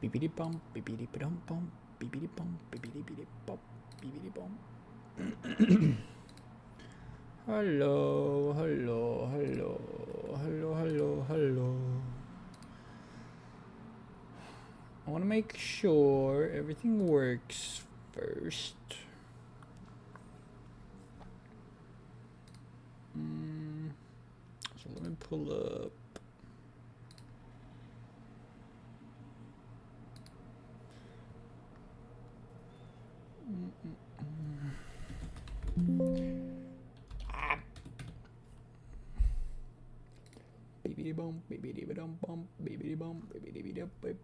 Bibbidi bum, bibbidi bum bum, bibbidi bum, bibbidi bidi bum, bibbidi bum. Hello, hello, hello, hello, hello, hello. I want to make sure everything works first. So let me pull up. Bibbidi bum, bibbidi bum bum, bibbidi bum, bibbidi bidi bum.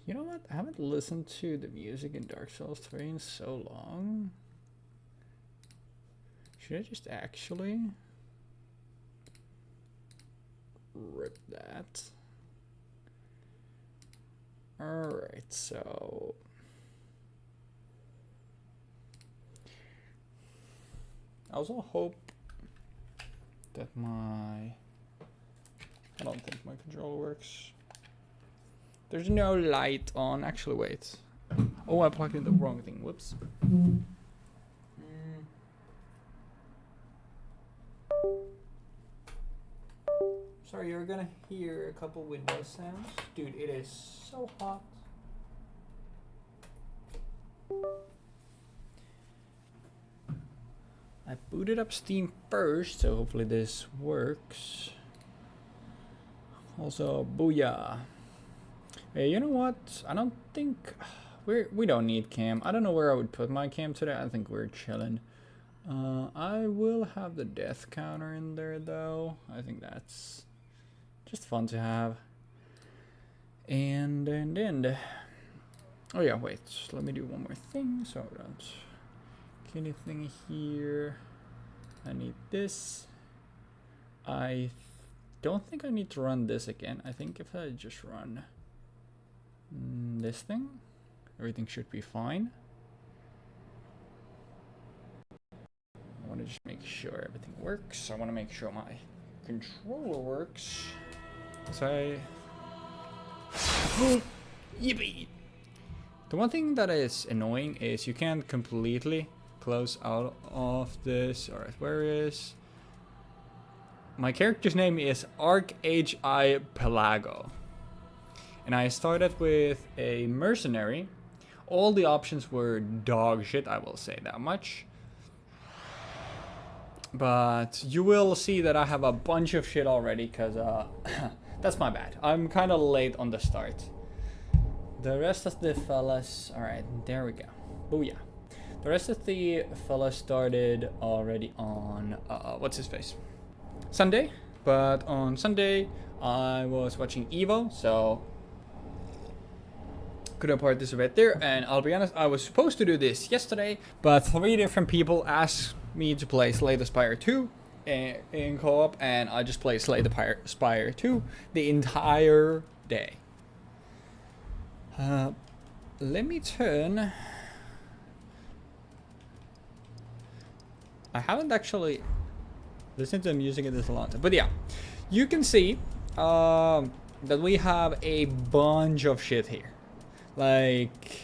You know what? I haven't listened to the music in Dark Souls 3 in so long. Should I just actually rip that? Alright, so I also hope that I don't think my controller works. There's no light on. Actually, wait. Oh, I plugged in the wrong thing. Whoops. Sorry, you're gonna hear a couple window sounds. Dude, it is so hot. I booted up Steam first, so hopefully this works. Also, booyah. Hey, you know what? I don't think we don't need cam. I don't know where I would put my cam today. I think we're chilling. I will have the death counter in there though. I think that's just fun to have. And oh yeah, wait. Let me do one more thing so I don't get anything here. I need this. I don't think I need to run this again. I think if I just run this thing, everything should be fine. I want to just make sure everything works. I want to make sure my controller works. So yippee! The one thing that is annoying is you can't completely close out of this. Alright, where is my character's name? Is Archipelago. And I started with a mercenary. All the options were dog shit, I will say that much. But you will see that I have a bunch of shit already, because that's my bad. I'm kind of late on the start. The rest of the fellas, alright, there we go. Booyah. The rest of the fellas started already on, what's his face? Sunday. But on Sunday, I was watching Evo, so couldn't participate there. And I'll be honest, I was supposed to do this yesterday, but 3 different people asked me to play Slay the Spire 2 in co-op, and I just played Slay the Spire 2 the entire day. Let me turn. I haven't actually listened to music in this a long time, but yeah, you can see that we have a bunch of shit here. Like,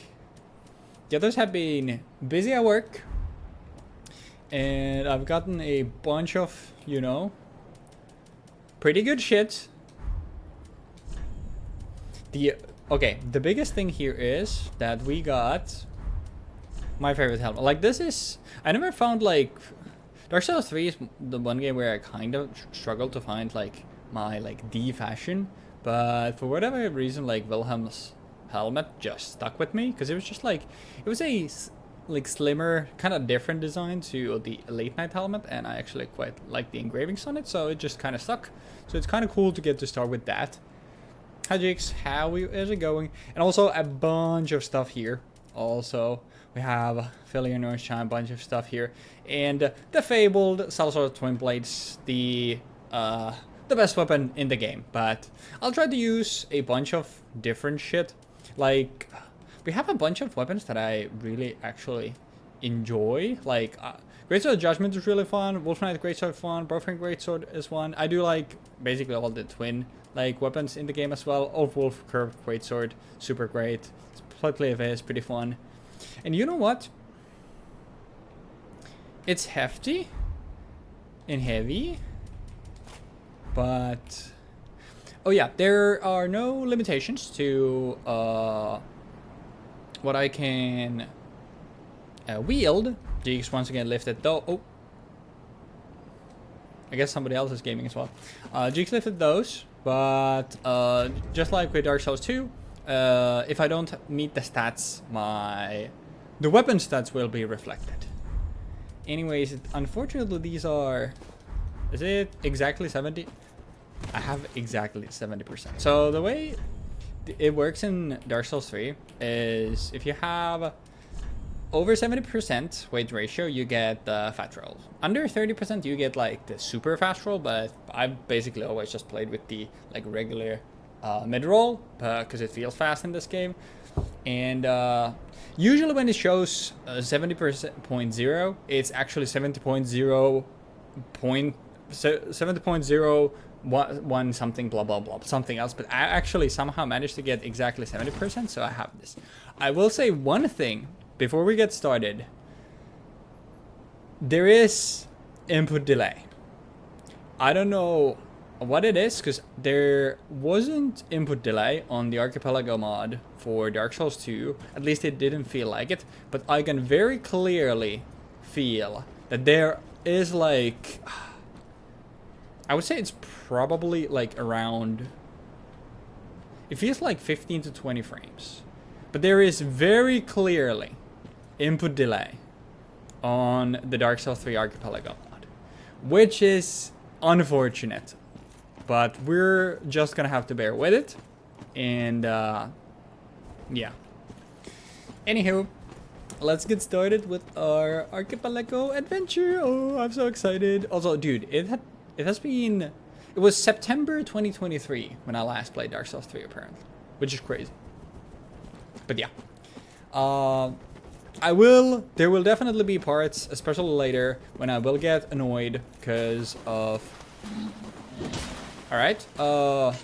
the others have been busy at work, and I've gotten a bunch of, you know, pretty good shit. Okay, the biggest thing here is that we got my favorite helmet. Like, this is, I never found, like, Dark Souls 3 is the one game where I kind of struggled to find, like, my, like, D fashion, but for whatever reason, like, Wilhelm's helmet just stuck with me, because it was just like, it was a like slimmer, kind of different design to the late night helmet, and I actually quite like the engravings on it, so it just kind of stuck. So it's kind of cool to get to start with that. Hi Jakes, how is it going? And also a bunch of stuff here. Also we have Failure North Shine, bunch of stuff here, and the fabled Salazar Twin Blades, the best weapon in the game. But I'll try to use a bunch of different shit. Like, we have a bunch of weapons that I really actually enjoy. Like, Greatsword Judgment is really fun. Wolf Knight Greatsword fun. Broken Greatsword is fun. I do like basically all the twin like weapons in the game as well. Old Wolf Curved Greatsword, super great. Play of it is pretty fun. And you know what? It's hefty and heavy, but oh yeah, there are no limitations to what I can wield. Jeeks once again lifted though. Oh, I guess somebody else is gaming as well. Jeeks lifted those, but just like with Dark Souls 2, if I don't meet the stats, the weapon stats will be reflected. Anyways, unfortunately these are, is it exactly 70? I have exactly 70%. So the way it works in Dark Souls 3 is if you have over 70% weight ratio, you get the fat roll. Under 30%, you get like the super fast roll, but I've basically always just played with the like regular mid roll because it feels fast in this game. And usually when it shows 70.0, it's actually 70.01 something blah blah blah something else, but I actually somehow managed to get exactly 70%, so I have this. I will say one thing before we get started. There is input delay. I don't know what it is, because there wasn't input delay on the Archipelago mod for Dark Souls 2. At least it didn't feel like it, but I can very clearly feel that there is like, I would say it's probably like around, it feels like 15 to 20 frames, but there is very clearly input delay on the Dark Souls 3 Archipelago mod, which is unfortunate, but we're just gonna have to bear with it. And yeah, anywho, let's get started with our Archipelago adventure. Oh, I'm so excited. Also, dude, it was September 2023 when I last played Dark Souls 3 apparently, which is crazy. But yeah, there will definitely be parts, especially later, when I will get annoyed because of, alright, oh,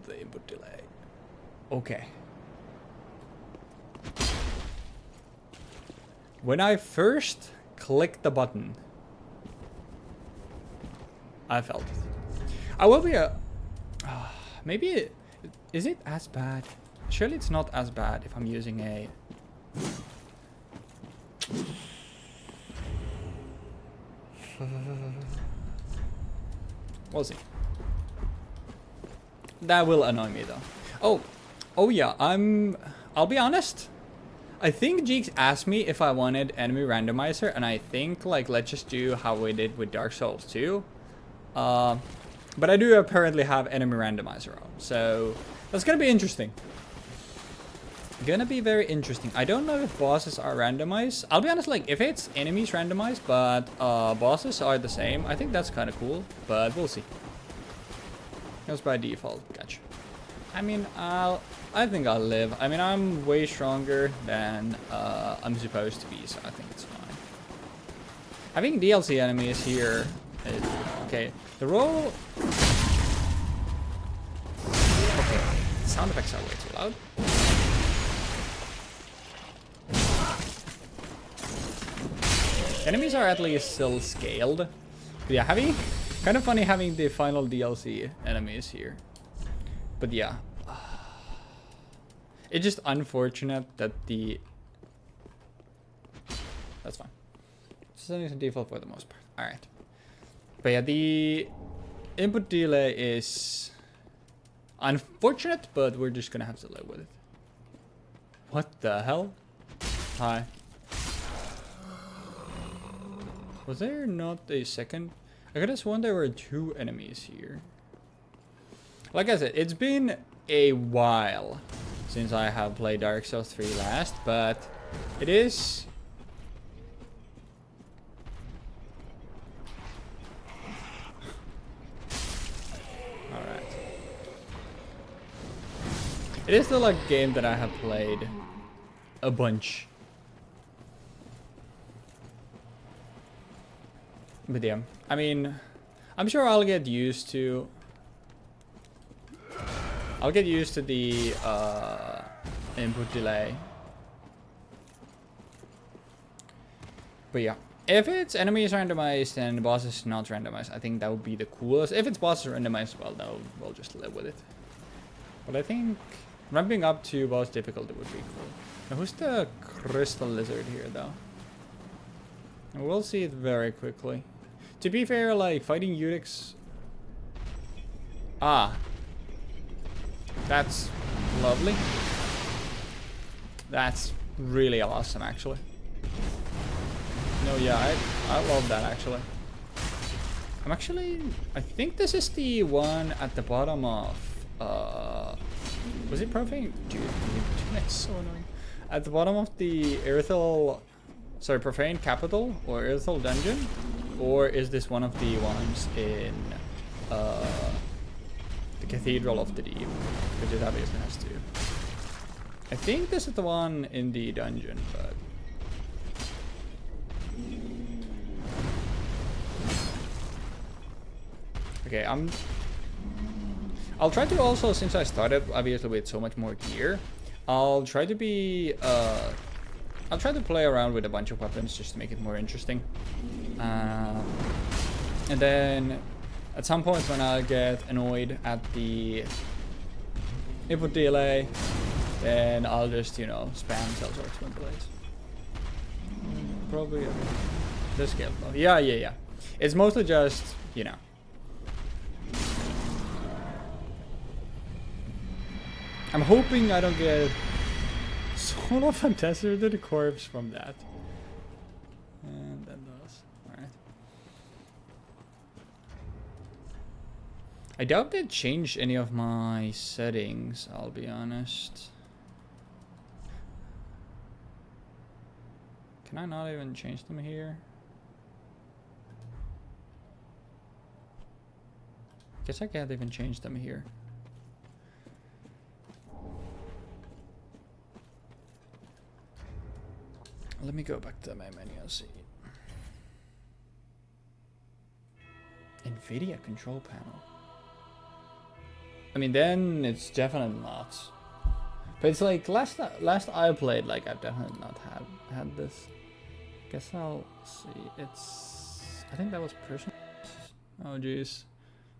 the input delay. Okay. When I first clicked the button, I felt it. I will be maybe is it as bad? Surely it's not as bad if I'm using a, we'll see. That will annoy me though. Oh yeah, I'll be honest, I think Jeeks asked me if I wanted enemy randomizer, and I think like let's just do how we did with Dark Souls 2. But I do apparently have enemy randomizer on, so that's gonna be interesting. Gonna be very interesting. I don't know if bosses are randomized. I'll be honest, like if it's enemies randomized but bosses are the same, I think that's kind of cool, but we'll see. That's by default. Gotcha. I mean, I think I'll live. I mean, I'm way stronger than I'm supposed to be, so I think it's fine. Having DLC enemies here is okay. The roll. Okay, sound effects are way too loud. Enemies are at least still scaled. But yeah, kind of funny having the final DLC enemies here. But yeah, it's just unfortunate that that's fine. Setting is default for the most part. All right. But yeah, the input delay is unfortunate, but we're just gonna have to live with it. What the hell? Hi. Was there not a second? I could have sworn there were 2 enemies here. Like I said, it's been a while since I have played Dark Souls 3 last, but it is... It is the like game that I have played a bunch. But yeah, I mean, I'm sure I'll get used to. I'll get used to the input delay. But yeah, if it's enemies randomized and the boss is not randomized, I think that would be the coolest. If it's boss randomized, well, we'll just live with it. But I think ramping up to boss difficulty would be cool. Now, who's the crystal lizard here, though? We'll see it very quickly. To be fair, like, fighting Eudex... Ah. That's lovely. That's really awesome, actually. No, yeah, I love that, actually. I think this is the one at the bottom of... was it Profane? Dude, that's so annoying. At the bottom of the Earthal... Sorry, Profane Capital or Earthal Dungeon? Or is this one of the ones in the Cathedral of the Deep? Which it obviously has to. I think this is the one in the dungeon, but... Okay, I'll try to also, since I started obviously with so much more gear, I'll try to be, I'll try to play around with a bunch of weapons just to make it more interesting. And then at some point when I get annoyed at the input delay, then I'll just, you know, spam cell sorts twin blades. Probably the scale. Yeah. It's mostly just, you know. I'm hoping I don't get Soul Fantasy to the corpse from that. And that does. Alright. I doubt they changed any of my settings, I'll be honest. Can I not even change them here? Guess I can't even change them here. Let me go back to my menu and see. NVIDIA control panel. I mean, then it's definitely not. But it's like last I played, like I've definitely not had this. Guess I'll see. I think that was personal. Oh jeez,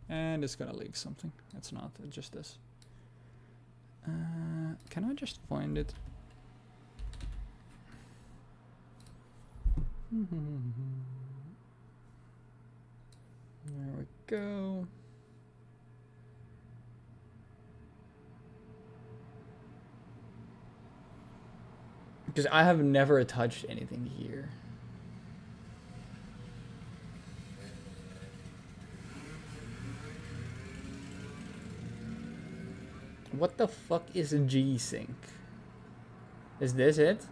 and it's gonna leak something. It's not. It's just this. Can I just find it? There we go. Because I have never touched anything here. What the fuck is G-Sync? Is this it?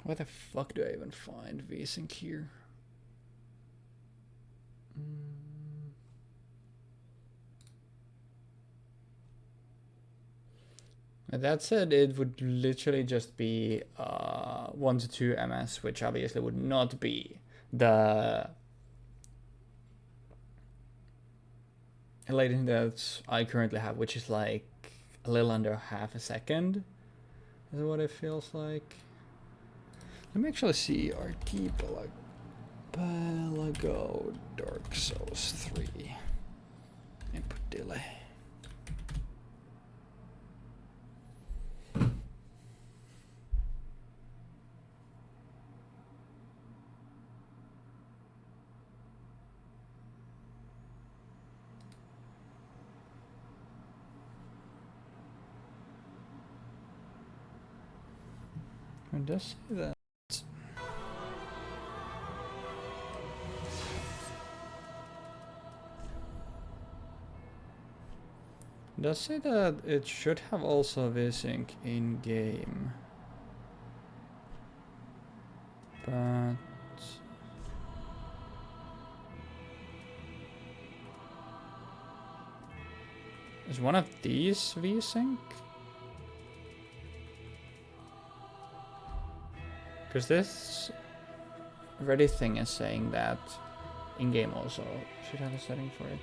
Where the fuck do I even find VSync here? That said, it would literally just be 1 to 2 ms, which obviously would not be the latency that I currently have, which is like a little under half a second, is what it feels like. Let me actually see Archipelago Dark Souls 3 input delay. It does say that. It does say that it should have also VSync in game. But is one of these VSync? Because this Reddit thing is saying that in-game also should have a setting for it.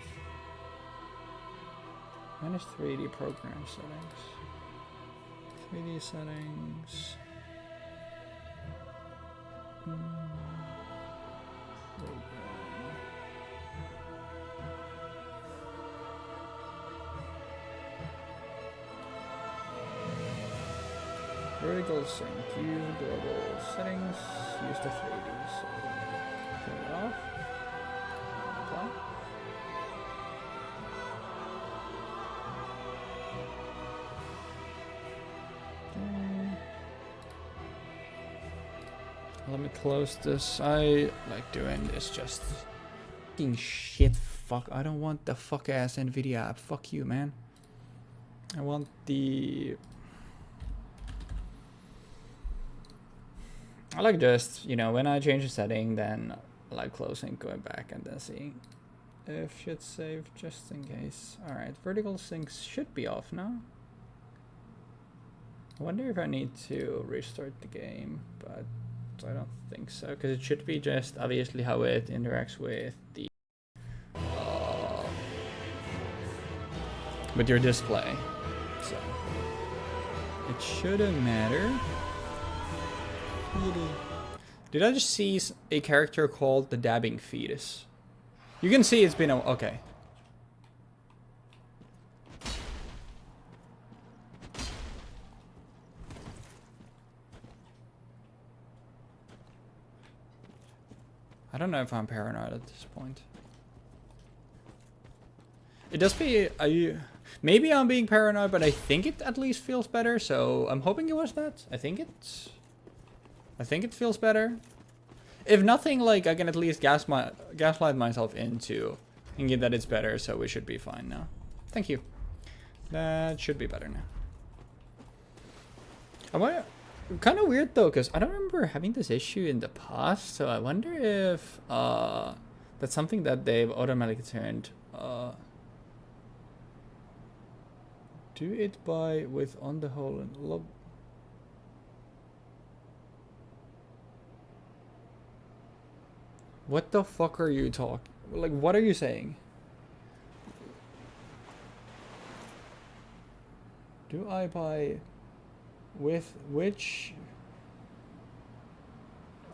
Manage 3D program settings. 3D settings. There we go. Vertical sync. Use global settings. Use the 3D. So turn it off. Apply. Let me close this. I like doing this just fucking shit. Fuck. I don't want the fuck ass Nvidia app. Fuck you, man. I want the. I like just, you know, when I change the setting, then I like closing, going back, and then seeing if shit's saved just in case. Alright, vertical syncs should be off now. I wonder if I need to restart the game, but I don't think so, because it should be just obviously how it interacts with the with your display. So it shouldn't matter. Did I just see a character called the Dabbing Fetus? You can see it's been a... Okay. I don't know if I'm paranoid at this point. It does be... maybe I'm being paranoid, but I think it at least feels better, so I'm hoping it was that. I think it feels better. If nothing, like, I can at least gaslight myself into thinking that it's better, so we should be fine now. Thank you. That should be better now. Kind of weird though, because I don't remember having this issue in the past, so I wonder if that's something that they've automatically turned. Do it by with on the whole and log. What the fuck are you talking? Like, what are you saying? Do I buy with which?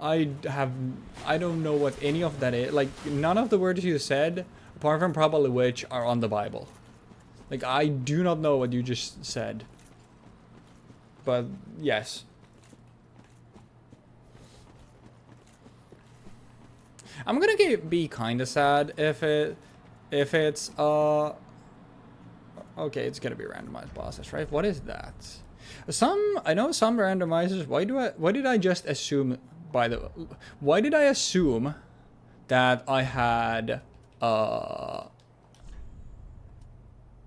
I don't know what any of that is. Like, none of the words you said, apart from probably which, are on the Bible. Like, I do not know what you just said. But, yes. I'm gonna be kind of sad if it's okay, it's gonna be randomized bosses, right? What is that? I know some randomizers. Why did I just assume why did I assume that I had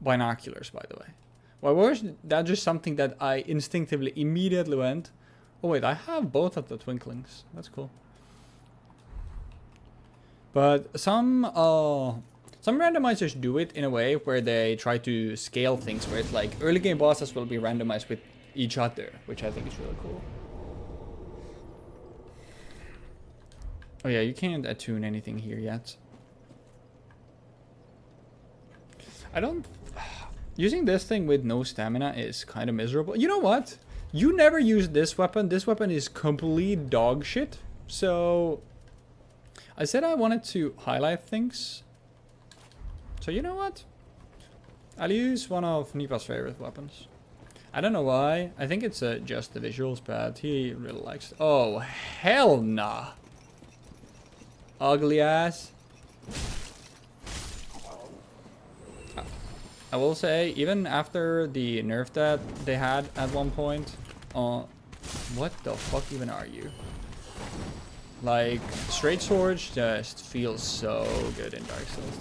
binoculars, by the way? Why was that just something that I instinctively immediately went, oh wait, I have both of the twinklings. That's cool. But some randomizers do it in a way where they try to scale things, where it's like early game bosses will be randomized with each other, which I think is really cool. Oh yeah, you can't attune anything here yet. Using this thing with no stamina is kind of miserable. You know what? You never use this weapon. This weapon is complete dog shit. So I said I wanted to highlight things. So you know what? I'll use one of Nipa's favorite weapons. I don't know why. I think it's just the visuals, but he really likes it. Oh, hell nah. Ugly ass. I will say, even after the nerf that they had at one point, What the fuck even are you? Like, straight swords just feels so good in Dark Souls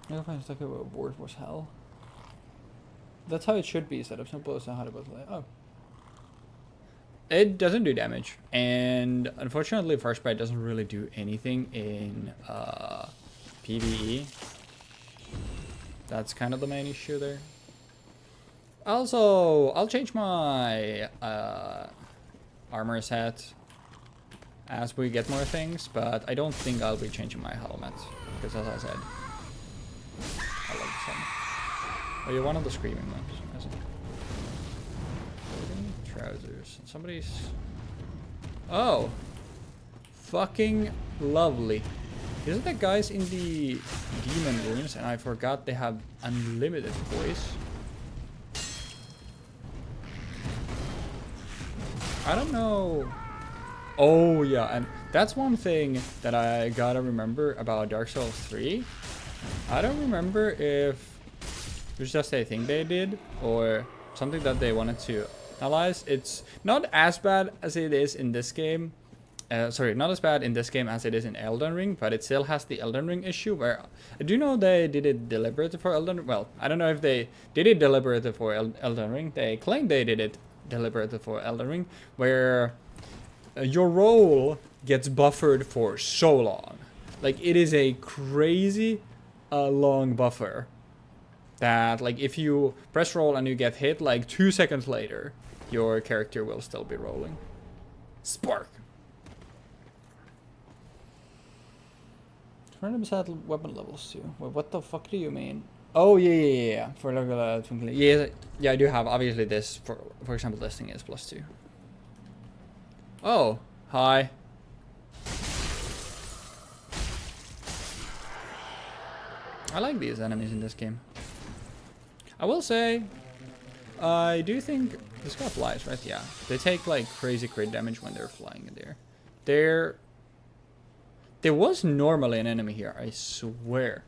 3. I find stuck over a board was hell. That's how it should be set up. Simple as how to play. Oh. It doesn't do damage. And unfortunately, Frostbite doesn't really do anything in PvE. That's kind of the main issue there. Also, I'll change my armor set as we get more things, but I don't think I'll be changing my helmet. Because as I said, I love this helmet. Oh, you're one of the screaming ones, isn't it? Trousers. Somebody's... Oh! Fucking lovely. Isn't that guys in the demon runes? And I forgot they have unlimited voice. I don't know. Oh yeah, and that's one thing that I gotta remember about Dark Souls 3. I don't remember if it was just a thing they did or something that they wanted to analyze. It's not as bad as it is in this game. Sorry, not as bad in this game as it is in Elden Ring, but it still has the Elden Ring issue where I do know they did it deliberately for Elden Ring. Well, I don't know if they did it deliberately for Elden Ring. They claim they did it deliberately for Elden Ring, where your roll gets buffered for so long. Like, it is a crazy long buffer that, like, if you press roll and you get hit, like 2 seconds later, your character will still be rolling. Spark! Random saddle weapon levels too. Wait, what the fuck do you mean? Oh yeah. For regular twinkling. Yeah, I do have obviously this. For example, this thing is +2. Oh, hi. I like these enemies in this game. I will say, I do think this guy flies, right? Yeah, they take like crazy crit damage when they're flying in there. There was normally an enemy here, I swear.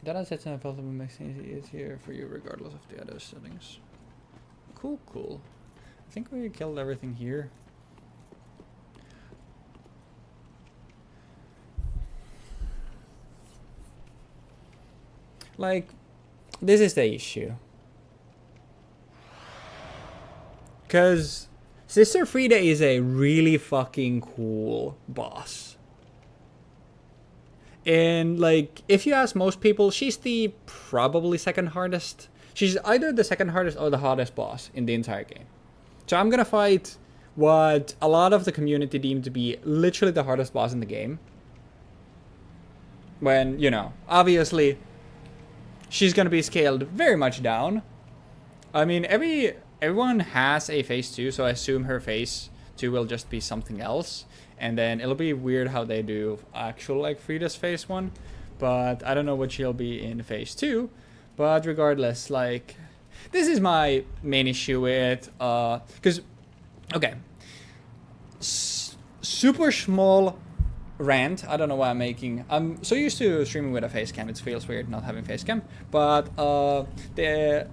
That I said I felt it makes things easier for you regardless of the other settings. Cool. I think we killed everything here. Like, this is the issue. Because Sister Frida is a really fucking cool boss. And, like, if you ask most people, she's the probably second hardest. She's either the second hardest or the hardest boss in the entire game. So I'm gonna fight what a lot of the community deemed to be literally the hardest boss in the game. When, you know, obviously, she's gonna be scaled very much down. I mean, everyone has a phase 2, so I assume her phase 2 will just be something else. And then it'll be weird how they do actual, like, Frida's phase 1. But I don't know what she'll be in phase 2. But regardless, like, this is my main issue with, because, okay. Super small rant. I don't know why I'm making. I'm so used to streaming with a face cam. It feels weird not having face cam. But the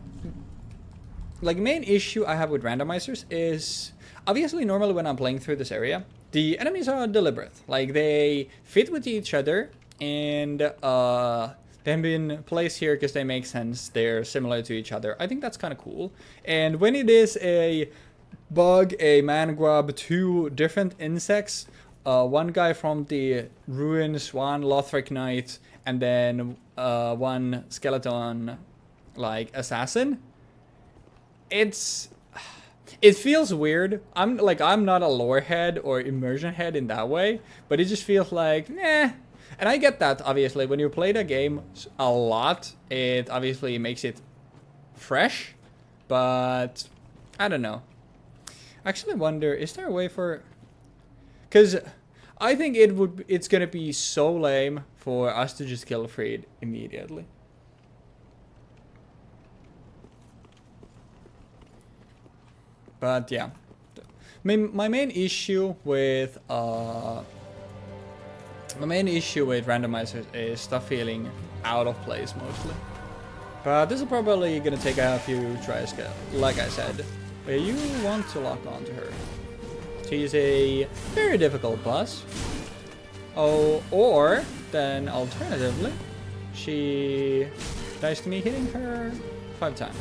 main issue I have with randomizers is obviously normally when I'm playing through this area, the enemies are deliberate. Like, they fit with each other and they've been placed here because they make sense. They're similar to each other. I think that's kind of cool. And when it is a bug, a man grub, 2 different insects, one guy from the ruins, one Lothric Knight, and then one skeleton, like, assassin. It feels weird. I'm not a lore head or immersion head in that way, but it just feels like, nah. And I get that, obviously. When you play the game a lot, it obviously makes it fresh, but I don't know. I actually wonder, is there a way for... Because I think it's gonna be so lame for us to just kill Freed immediately. But yeah, my main issue with My main issue with randomizers is stuff feeling out of place mostly. But this is probably gonna take a few tries, like I said. But you want to lock onto her. She's a very difficult boss. Oh, or then alternatively, she dies to me hitting her 5 times.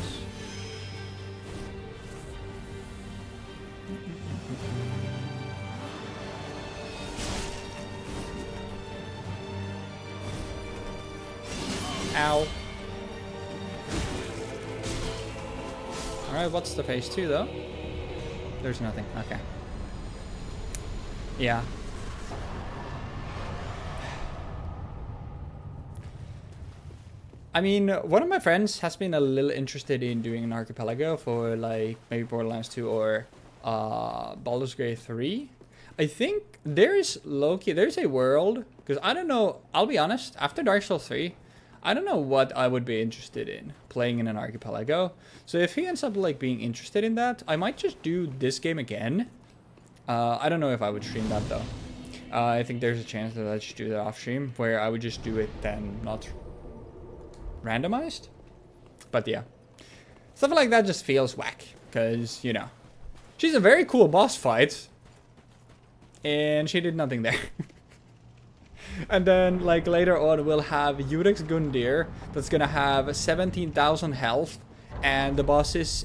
Ow. Alright, what's the phase 2 though? There's nothing. Okay. Yeah. I mean, one of my friends has been a little interested in doing an Archipelago for like maybe Borderlands 2 or Baldur's Gate 3. I think there's there's a world, because I don't know, I'll be honest, after Dark Souls 3, I don't know what I would be interested in playing in an Archipelago. So if he ends up like being interested in that, I might just do this game again. I don't know if I would stream that though. I think there's a chance that I should do that off stream, where I would just do it then not randomized. But yeah, stuff like that just feels whack, because, you know, she's a very cool boss fight and she did nothing there. And then like later on we'll have Yurex Gundyr that's gonna have 17,000 health, and the boss is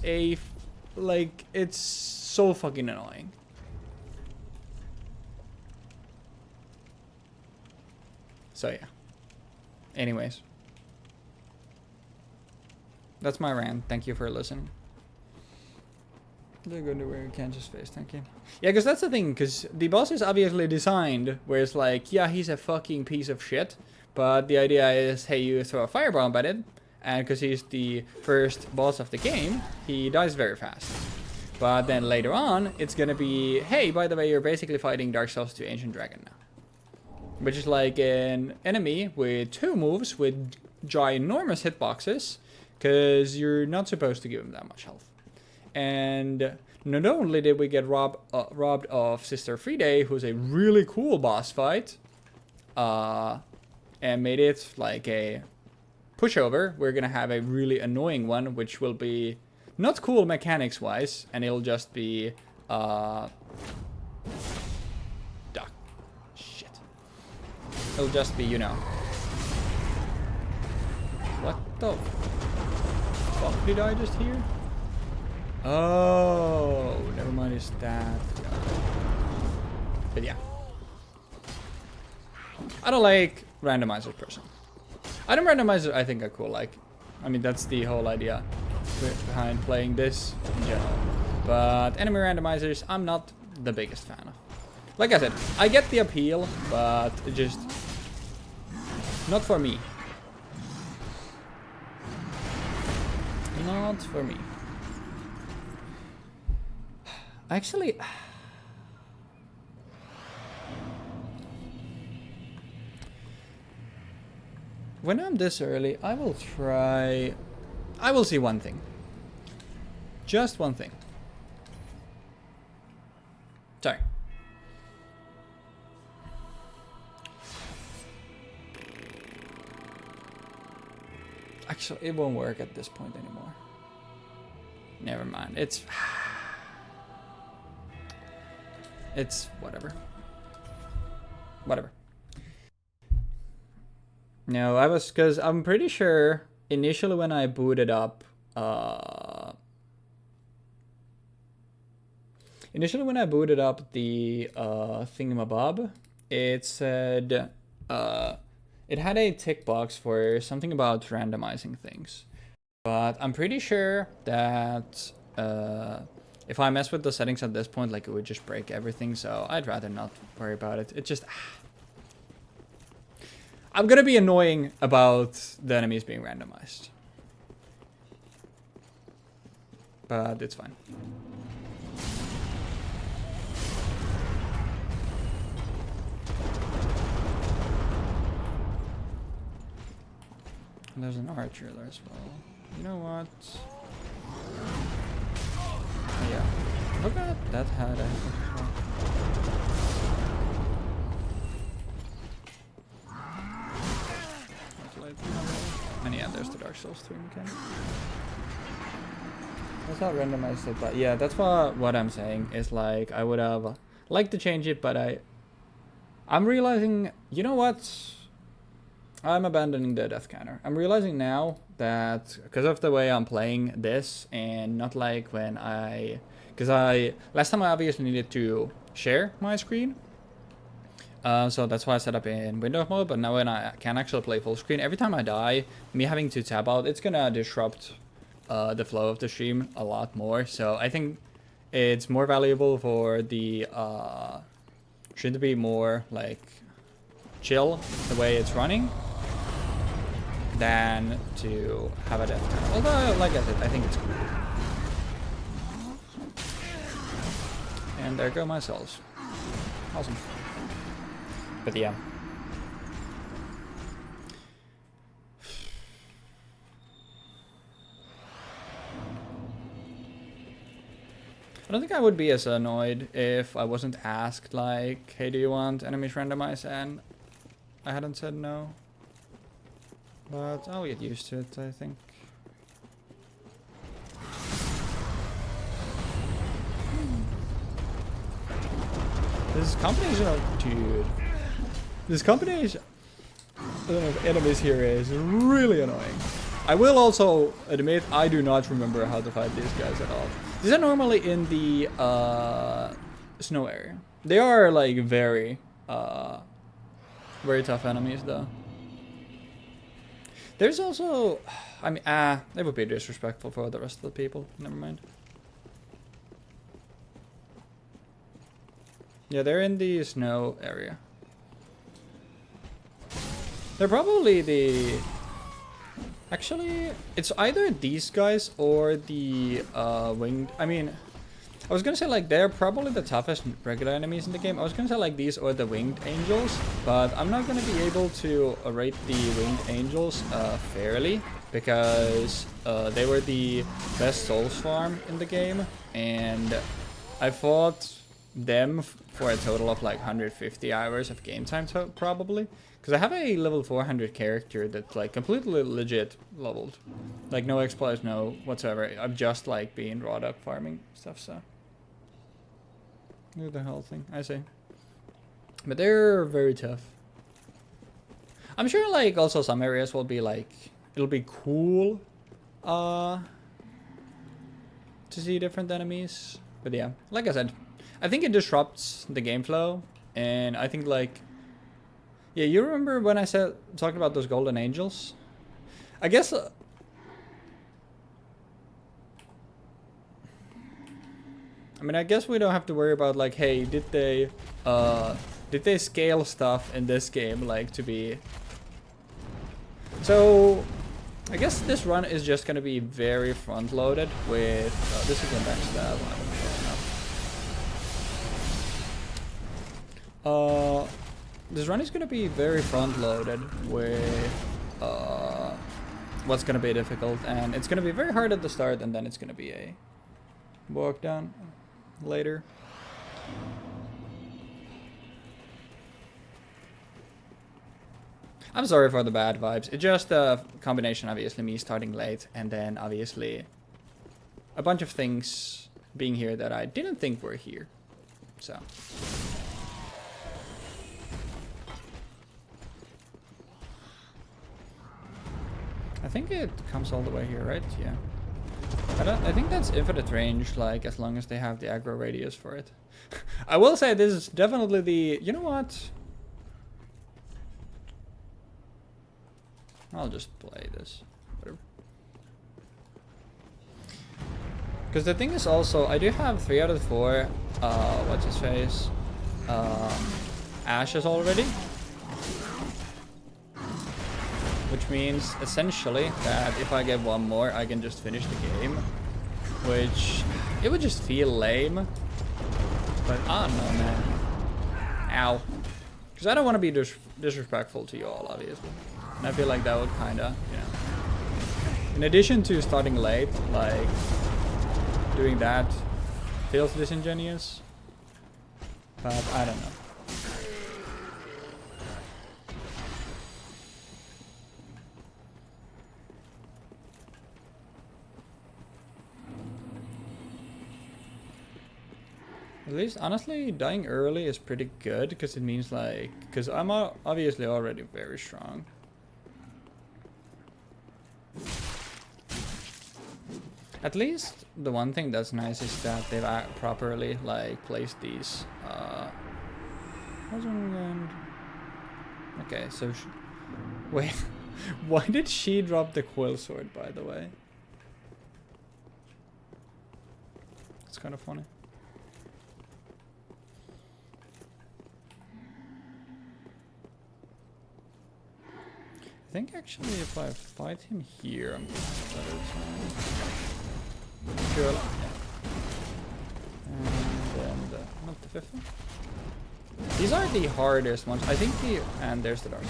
like, it's so fucking annoying. So yeah, anyways, that's my rant. Thank you for listening. They're going to wear Kansas face, thank you. Yeah, because that's the thing, because the boss is obviously designed where it's like, yeah, he's a fucking piece of shit, but the idea is, hey, you throw a firebomb at it, and because he's the first boss of the game, he dies very fast. But then later on, it's gonna be, hey, by the way, you're basically fighting Dark Souls 2 Ancient Dragon now. Which is like an enemy with 2 moves with ginormous hitboxes, because you're not supposed to give him that much health. And not only did we get robbed of Sister Friday, who's a really cool boss fight, and made it like a pushover, we're gonna have a really annoying one, which will be not cool mechanics wise, and it'll just be shit. It'll just be, you know, what the fuck did I just hear? Oh, never mind, it's that. But yeah, I don't like randomizers personally. Item randomizers I think are cool. Like, I mean, that's the whole idea behind playing this in general. But enemy randomizers, I'm not the biggest fan of. Like I said, I get the appeal, but it just not for me. Not for me. Actually, when I'm this early, I will see one thing. Just one thing. Sorry. Actually, it won't work at this point anymore. Never mind. It's whatever. Whatever. No, because I'm pretty sure initially when I booted up, the thingamabob, it said, it had a tick box for something about randomizing things. But I'm pretty sure that, if I mess with the settings at this point, like, it would just break everything, so I'd rather not worry about it. It just... I'm gonna be annoying about the enemies being randomized. But it's fine. There's an archer there as well. You know what? Yeah. Look at that head. Dark Souls 3 mechanic. That's not randomized it, but yeah, that's what I'm saying is like I would have liked to change it, but I'm realizing, you know what? I'm abandoning the death counter. I'm realizing now that because of the way I'm playing this and not like when last time I obviously needed to share my screen. So that's why I set up in window mode, but now when I can actually play full screen, every time I die, me having to tab out, it's gonna disrupt the flow of the stream a lot more. So I think it's more valuable for the stream to be more like chill the way it's running than to have a death count. Although, like I said, I think it's cool. And there go my souls. Awesome. But yeah. I don't think I would be as annoyed if I wasn't asked like, hey, do you want enemies randomized? And I hadn't said no. But I'll get used to it, I think. This combination of, dude. This combination of enemies here is really annoying. I will also admit I do not remember how to fight these guys at all. These are normally in the snow area. They are like very tough enemies though. There's also, I mean, they would be disrespectful for the rest of the people. Never mind. Yeah, they're in the snow area. They're probably the... Actually, it's either these guys or the winged... I mean, I was gonna say like they're probably the toughest regular enemies in the game. I was gonna say like these or the winged angels, but I'm not gonna be able to rate the winged angels fairly because they were the best souls farm in the game, and I fought them for a total of like 150 hours of game time probably, because I have a level 400 character that's like completely legit leveled, like no exploits, no whatsoever. I'm just like being raw dog farming stuff. So look at the whole thing, I see. But they're very tough. I'm sure like also some areas will be like, it'll be cool to see different enemies. But yeah, like I said, I think it disrupts the game flow, and I think like, yeah, you remember when I talked about those golden angels? I guess I mean, I guess we don't have to worry about like, hey, did they scale stuff in this game like to be? So I guess this run is just gonna be very front loaded with this is a backstab. This run is gonna be very front loaded with what's gonna be difficult, and it's gonna be very hard at the start, and then it's gonna be a walk down later. I'm sorry for the bad vibes. It's just a combination, obviously, me starting late, and then obviously a bunch of things being here that I didn't think were here. So I think it comes all the way here, right? Yeah. I think that's infinite range, like, as long as they have the aggro radius for it. I will say this is definitely the... You know what? I'll just play this. Whatever. Because the thing is also, I do have 3 out of 4, what's his face? Ashes already. Which means, essentially, that if I get one more, I can just finish the game. Which, it would just feel lame. But, I don't know, man. Ow. Because I don't want to be disrespectful to you all, obviously. And I feel like that would kinda, you know. In addition to starting late, like, doing that feels disingenuous. But, I don't know. At least, honestly, dying early is pretty good because it means like, because I'm obviously already very strong. At least the one thing that's nice is that they've properly like placed these. Okay, so wait, why did she drop the quill sword? By the way, it's kind of funny. I think actually if I fight him here, I'm gonna have a better time. Sure. Yeah. And then not the fifth one. These are the hardest ones. I think and there's the dark.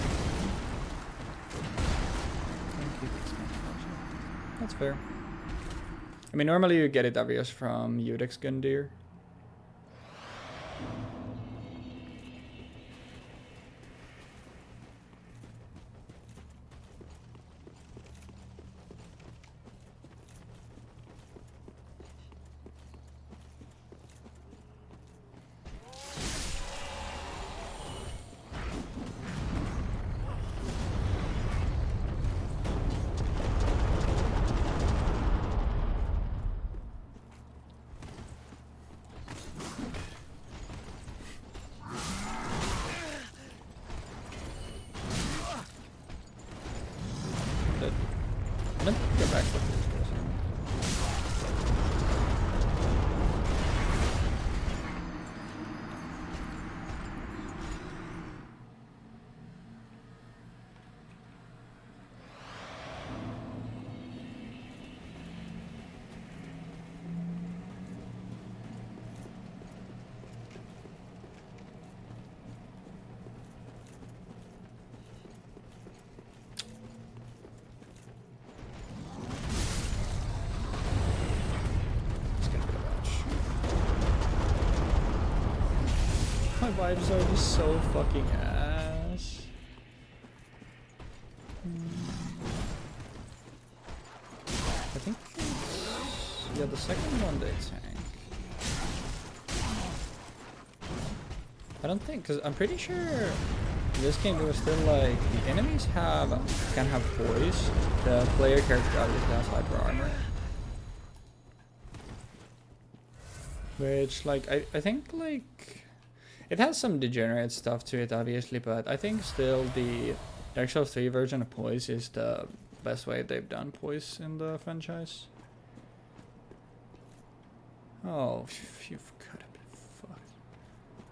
That's fair. I mean, normally you get it obvious from Udex Gundyr. Go back to this person. My vibes are just so fucking ass. I think yeah, the second one they tank. I don't think, because I'm pretty sure in this game it was still like the enemies can have poise. The player character obviously has hyper armor. Which like I think like it has some degenerate stuff to it, obviously, but I think still the Dark Souls 3 version of poise is the best way they've done poise in the franchise. Oh, you've got to be fucked.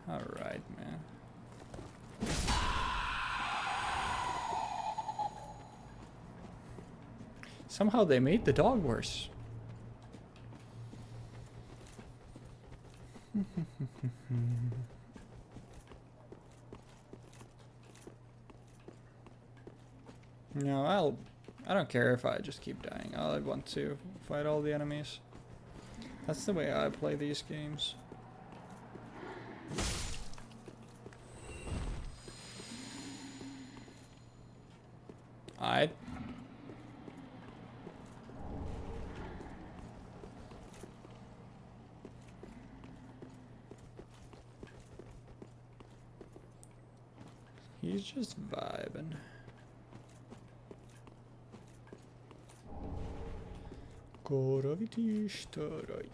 Alright, man. Somehow they made the dog worse. No, I don't care if I just keep dying. I want to fight all the enemies. That's the way I play these games. He's just vibing. Gravity strike.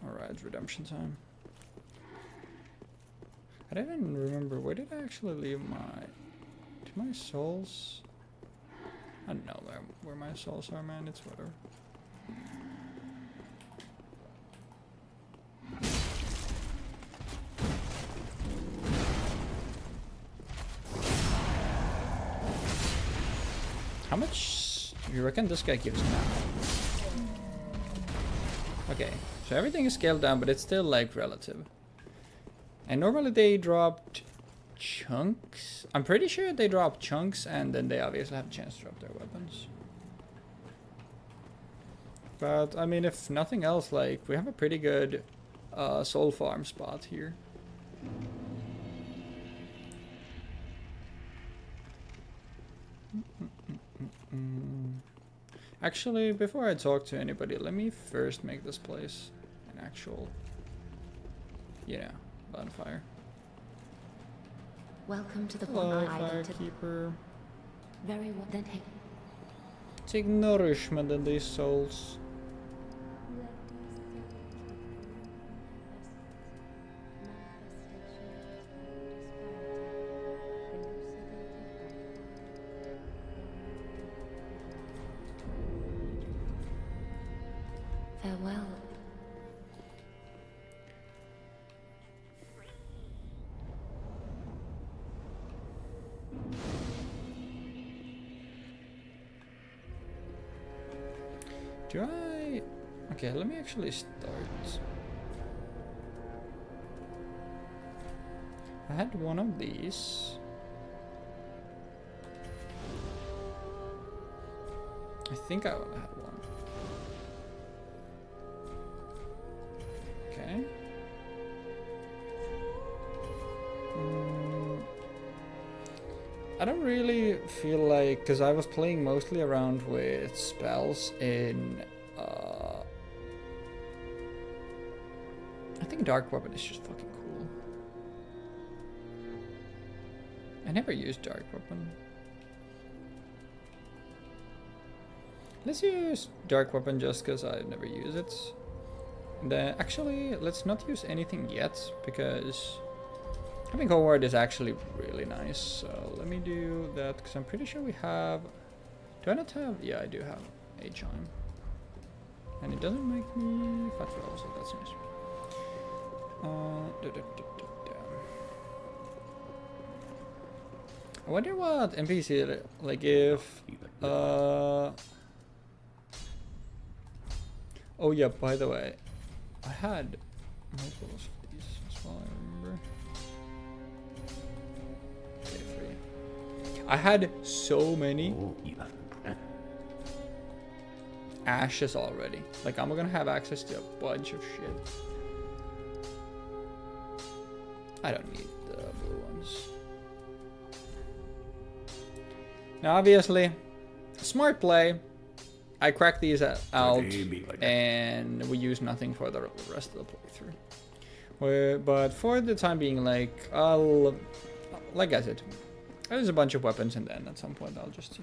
Alright, it's redemption time. I don't even remember, where did I actually leave my souls? I don't know where my souls are, man, it's whatever. How much do you reckon this guy gives now? Okay, so everything is scaled down, but it's still like relative. And normally they dropped chunks. I'm pretty sure they drop chunks and then they obviously have a chance to drop their weapons. But I mean, if nothing else, like we have a pretty good soul farm spot here. Actually, before I talk to anybody, let me first make this place an actual, you know, bonfire. Welcome to the Hello, Island. Firekeeper. Very well then. Take nourishment in these souls. Farewell. Do I... Okay, let me actually start. I had one of these. I think I only had one. Okay. I don't really feel like, because I was playing mostly around with spells in, I think Dark Weapon is just fucking cool. I never used Dark Weapon. Let's use Dark Weapon just because I never use it. Actually, let's not use anything yet, because having Howard is actually really nice. So let me do that, because I'm pretty sure we have... Do I not have... Yeah, I do have a chime. And it doesn't make me fat roll, so that's nice. I wonder what NPC, like if... Oh yeah, by the way, I had multiple of these as well, I remember. Okay, 3. I had so many ashes already. Like, I'm gonna have access to a bunch of shit. I don't need the blue ones. Now, obviously, smart play. I cracked these out, and we use nothing for the rest of the playthrough. But for the time being, like, like I said, there's a bunch of weapons, and then at some point I'll just see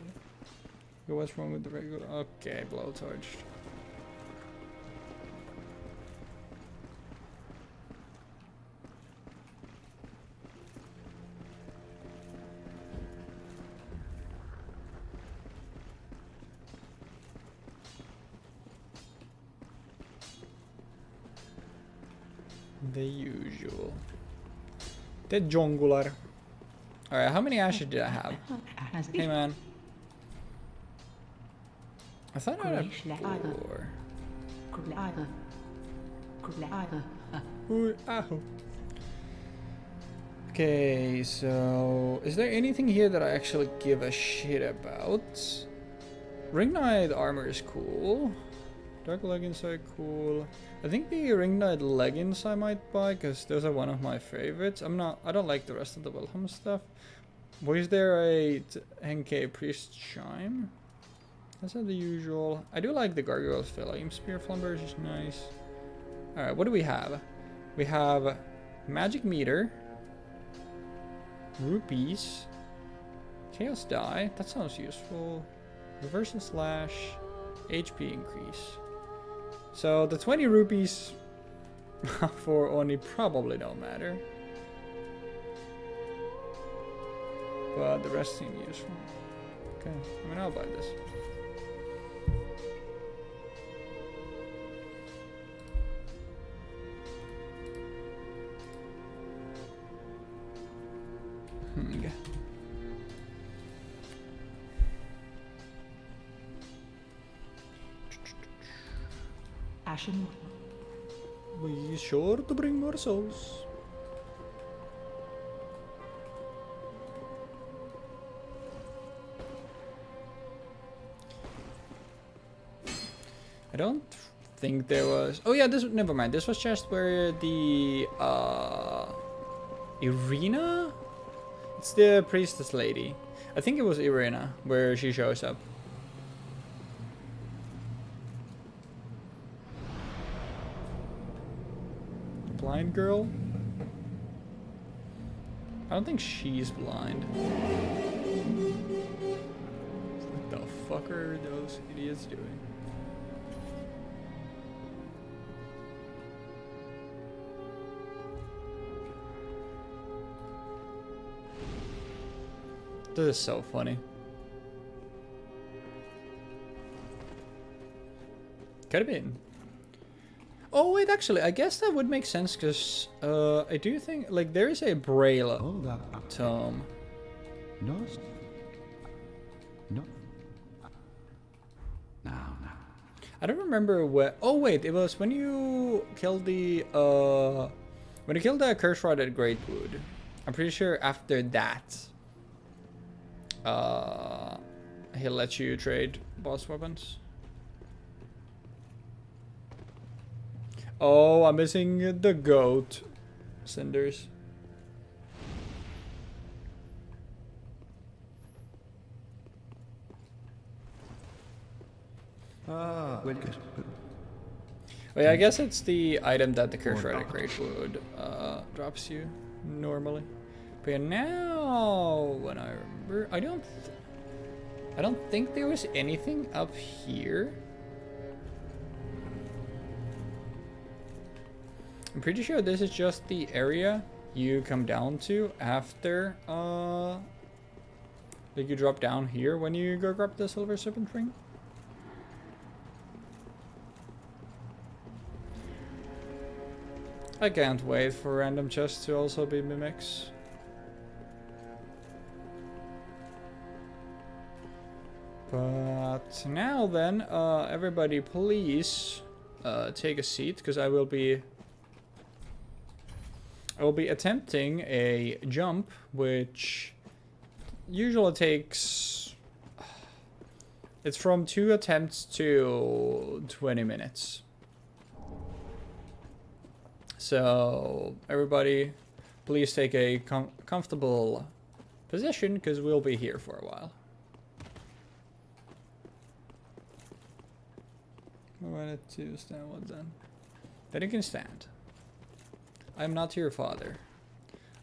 what's wrong with the regular. Okay, blowtorch. The usual. The jungler. Alright, how many ashes did I have? Hey man. I thought I had 4. Okay, so is there anything here that I actually give a shit about? Ring Knight armor is cool. Dark leggings are cool. I think the Ring Knight leggings I might buy, because those are one of my favorites. I don't like the rest of the Wilhelm stuff. Was there a Henke Priest Chime? That's not the usual. I do like the Gargoyle's Flame Spear Flamber, is nice. Alright, what do we have? We have Magic Meter, Rupees, Chaos Die, that sounds useful. Reverse and Slash, HP increase. So the 20 rupees for Oni probably don't matter. But the rest seem useful. Okay, I mean, I'll buy this. Ashen. Be sure to bring more souls. I don't think there was... Oh yeah, this... Never mind. This was just where the... Irina? It's the priestess lady. I think it was Irina, where she shows up. blind girl. I don't think she's blind. What the fuck are those idiots doing? This is so funny. Could have been. Oh wait, actually, I guess that would make sense because I do think like there is a Braille tome. No. No. No. I don't remember what. Oh wait, it was when you killed the curse rod at Greatwood. I'm pretty sure after that, he'll let you trade boss weapons. Oh, I'm missing the goat cinders. Well, good. Wait, I guess it's the item that the curse rod at Greatwood drops you normally. But yeah, now when I remember, I don't think there was anything up here. I'm pretty sure this is just the area you come down to after like you drop down here when you go grab the silver serpent ring. I can't wait for random chests to also be mimics. But now then, everybody please take a seat, because I will be attempting a jump, which usually takes, it's from 2 attempts to 20 minutes. So everybody please take a comfortable position, because we'll be here for a while. I wanted to stand. What then? Then you can stand. I am not your father.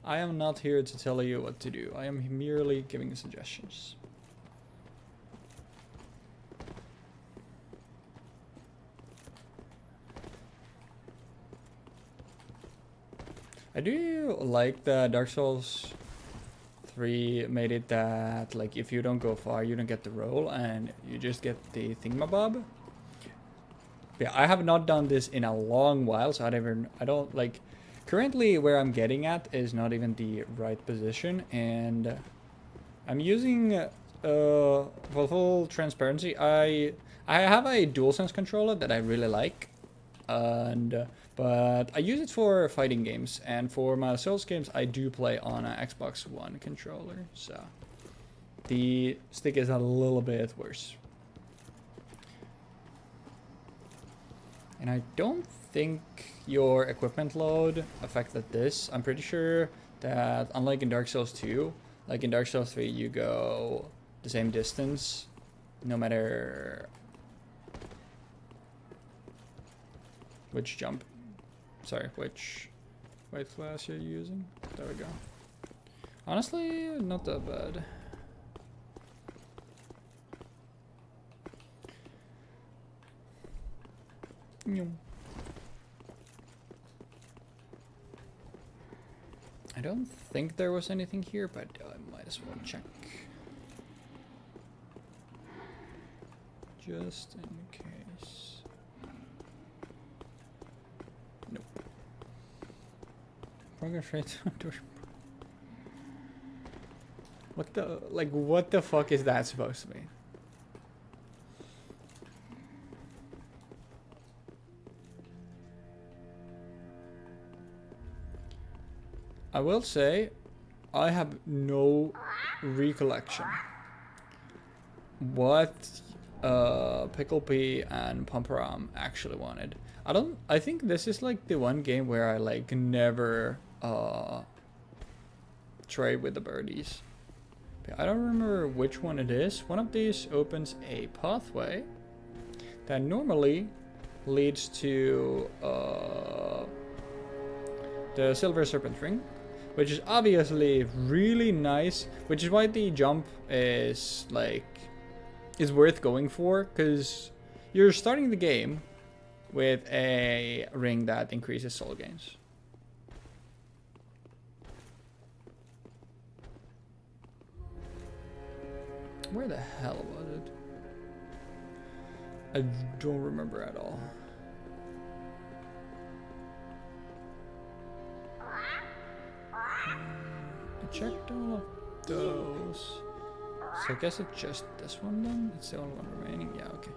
I am not here to tell you what to do. I am merely giving suggestions. I do like that Dark Souls 3 made it that like if you don't go far, you don't get the roll and you just get the thingamabob. Yeah, I have not done this in a long while, so I don't like. Currently, where I'm getting at is not even the right position, and I'm using for full transparency. I have a DualSense controller that I really like, and but I use it for fighting games, and for my Souls games, I do play on an Xbox One controller, so the stick is a little bit worse. And I don't think your equipment load affected this. I'm pretty sure that unlike in Dark Souls 2, like in Dark Souls 3, you go the same distance no matter which jump. Sorry, which weight class you're using. There we go. Honestly, not that bad. I don't think there was anything here, but I might as well check. Just in case. Nope. Progress rate. What the fuck is that supposed to mean? I will say, I have no recollection what Pickle Pea and Pumperam actually wanted. I think this is like the one game where I like never trade with the birdies. But I don't remember which one it is. One of these opens a pathway that normally leads to the Silver Serpent Ring, which is obviously really nice, which is why the jump is worth going for, because you're starting the game with a ring that increases soul gains. Where the hell was it? I don't remember at all. I checked all of those. So I guess it's just this one then? It's the only one remaining? Yeah, okay.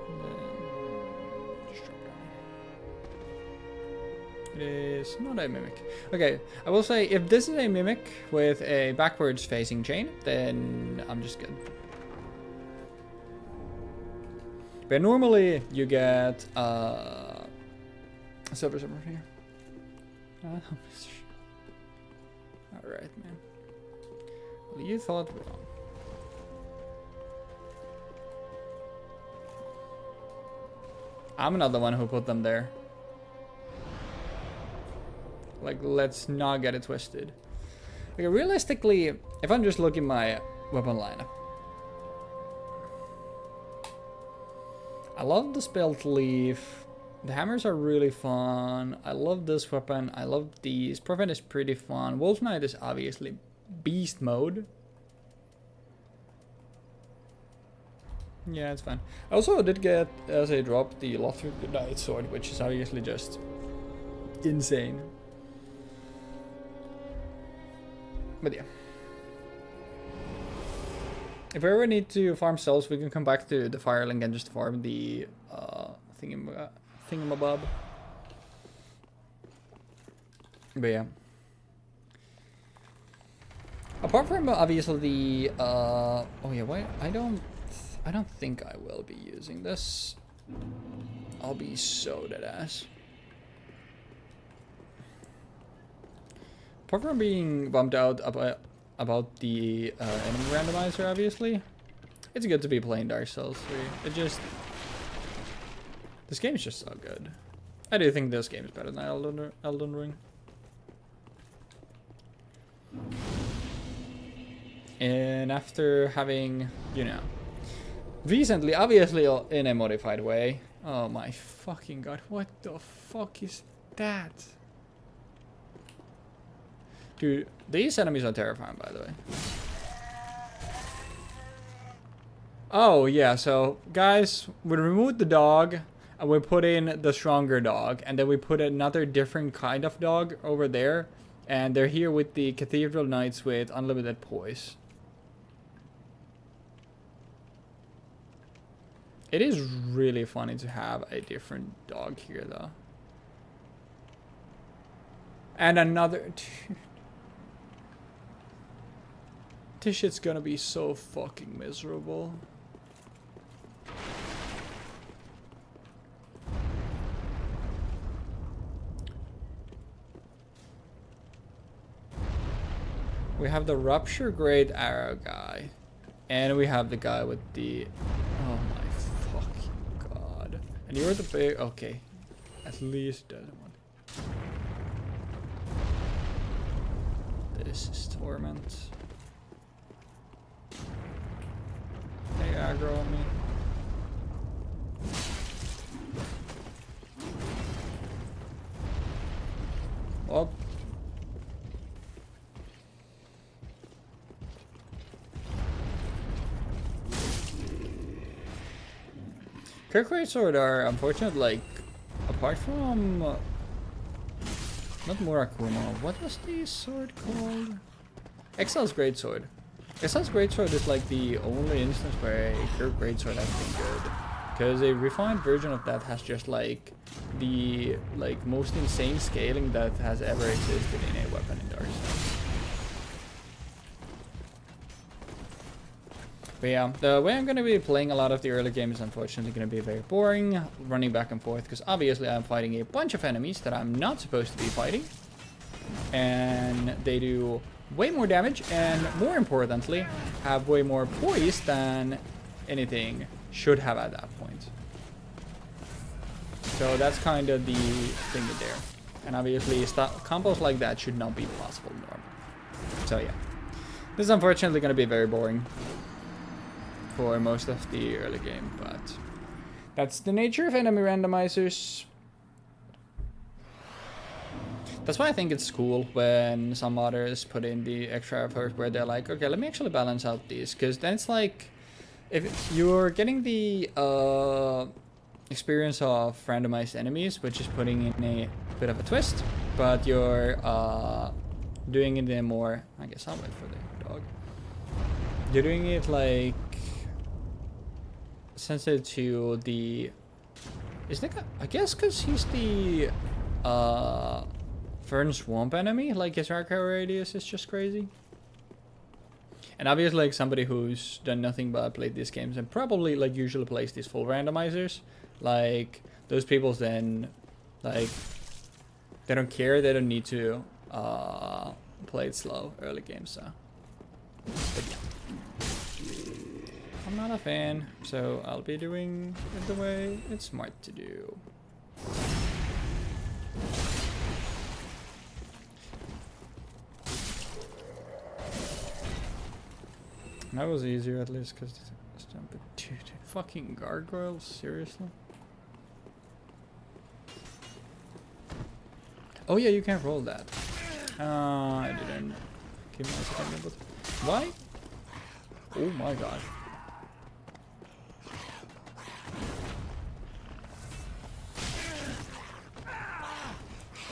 And then just drop down. It is not a mimic. Okay, I will say if this is a mimic with a backwards facing chain, then I'm just good. But normally you get silver somewhere here. Alright, man. Well, you thought wrong. I'm not the one who put them there. Like, let's not get it twisted. Okay, realistically, if I'm just looking my weapon lineup, I love the spelt leaf. The hammers are really fun. I love this weapon. I love these. Prophet is pretty fun. Wolf Knight is obviously beast mode. Yeah, it's fine. I also did get, as a drop, the Lothric Knight sword, which is obviously just insane. But yeah. If we ever need to farm cells, we can come back to the Firelink and just farm the thingamabob. But yeah. Apart from obviously the oh yeah, why I don't think I will be using this. I'll be so dead ass. Apart from being bummed out about the enemy randomizer, obviously, it's good to be playing Dark Souls 3. It just, this game is just so good. I do think this game is better than Elden Ring. And after having, you know, recently, obviously in a modified way. Oh my fucking god, what the fuck is that? Dude, these enemies are terrifying, by the way. Oh, yeah, so, guys, we removed the dog, and we put in the stronger dog, and then we put another different kind of dog over there, and they're here with the Cathedral Knights with unlimited poise. It is really funny to have a different dog here, though. And another... This shit's gonna be so fucking miserable. We have the Rupture Great Arrow guy. And we have the guy with the... Oh my fucking god. And you're the big... Okay. At least that one. This is torment. They aggro on me. Well. Greatsword are unfortunate, like, apart from... not Murakuma, what was the sword called? Exile's Greatsword. Exile's Greatsword is like the only instance where a pure Greatsword has been good. Because a refined version of that has just like the most insane scaling that has ever existed in a weapon in Dark Souls. But yeah, the way I'm going to be playing a lot of the early game is unfortunately going to be very boring, running back and forth, because obviously I'm fighting a bunch of enemies that I'm not supposed to be fighting. And they do way more damage, and more importantly, have way more poise than anything should have at that point. So that's kind of the thing there. And obviously combos like that should not be possible normally. So yeah. This is unfortunately going to be very boring for most of the early game, but that's the nature of enemy randomizers. That's why I think it's cool when some modders put in the extra effort where they're like, okay, let me actually balance out these, because then it's like, if you're getting the experience of randomized enemies, which is putting in a bit of a twist, but you're doing it in a more, I guess I'll wait for the dog. You're doing it like sensitive to the, is that, I guess because he's the Fern Swamp enemy, like his arc radius is just crazy. And obviously, like somebody who's done nothing but played these games and probably like usually plays these full randomizers, like those people then, like, they don't care, they don't need to play it slow early game, so. But yeah. I'm not a fan, so I'll be doing it the way it's smart to do. That was easier at least, because dude, fucking gargoyles, seriously? Oh yeah, you can't roll that. I didn't give me a second, but why? Oh my god.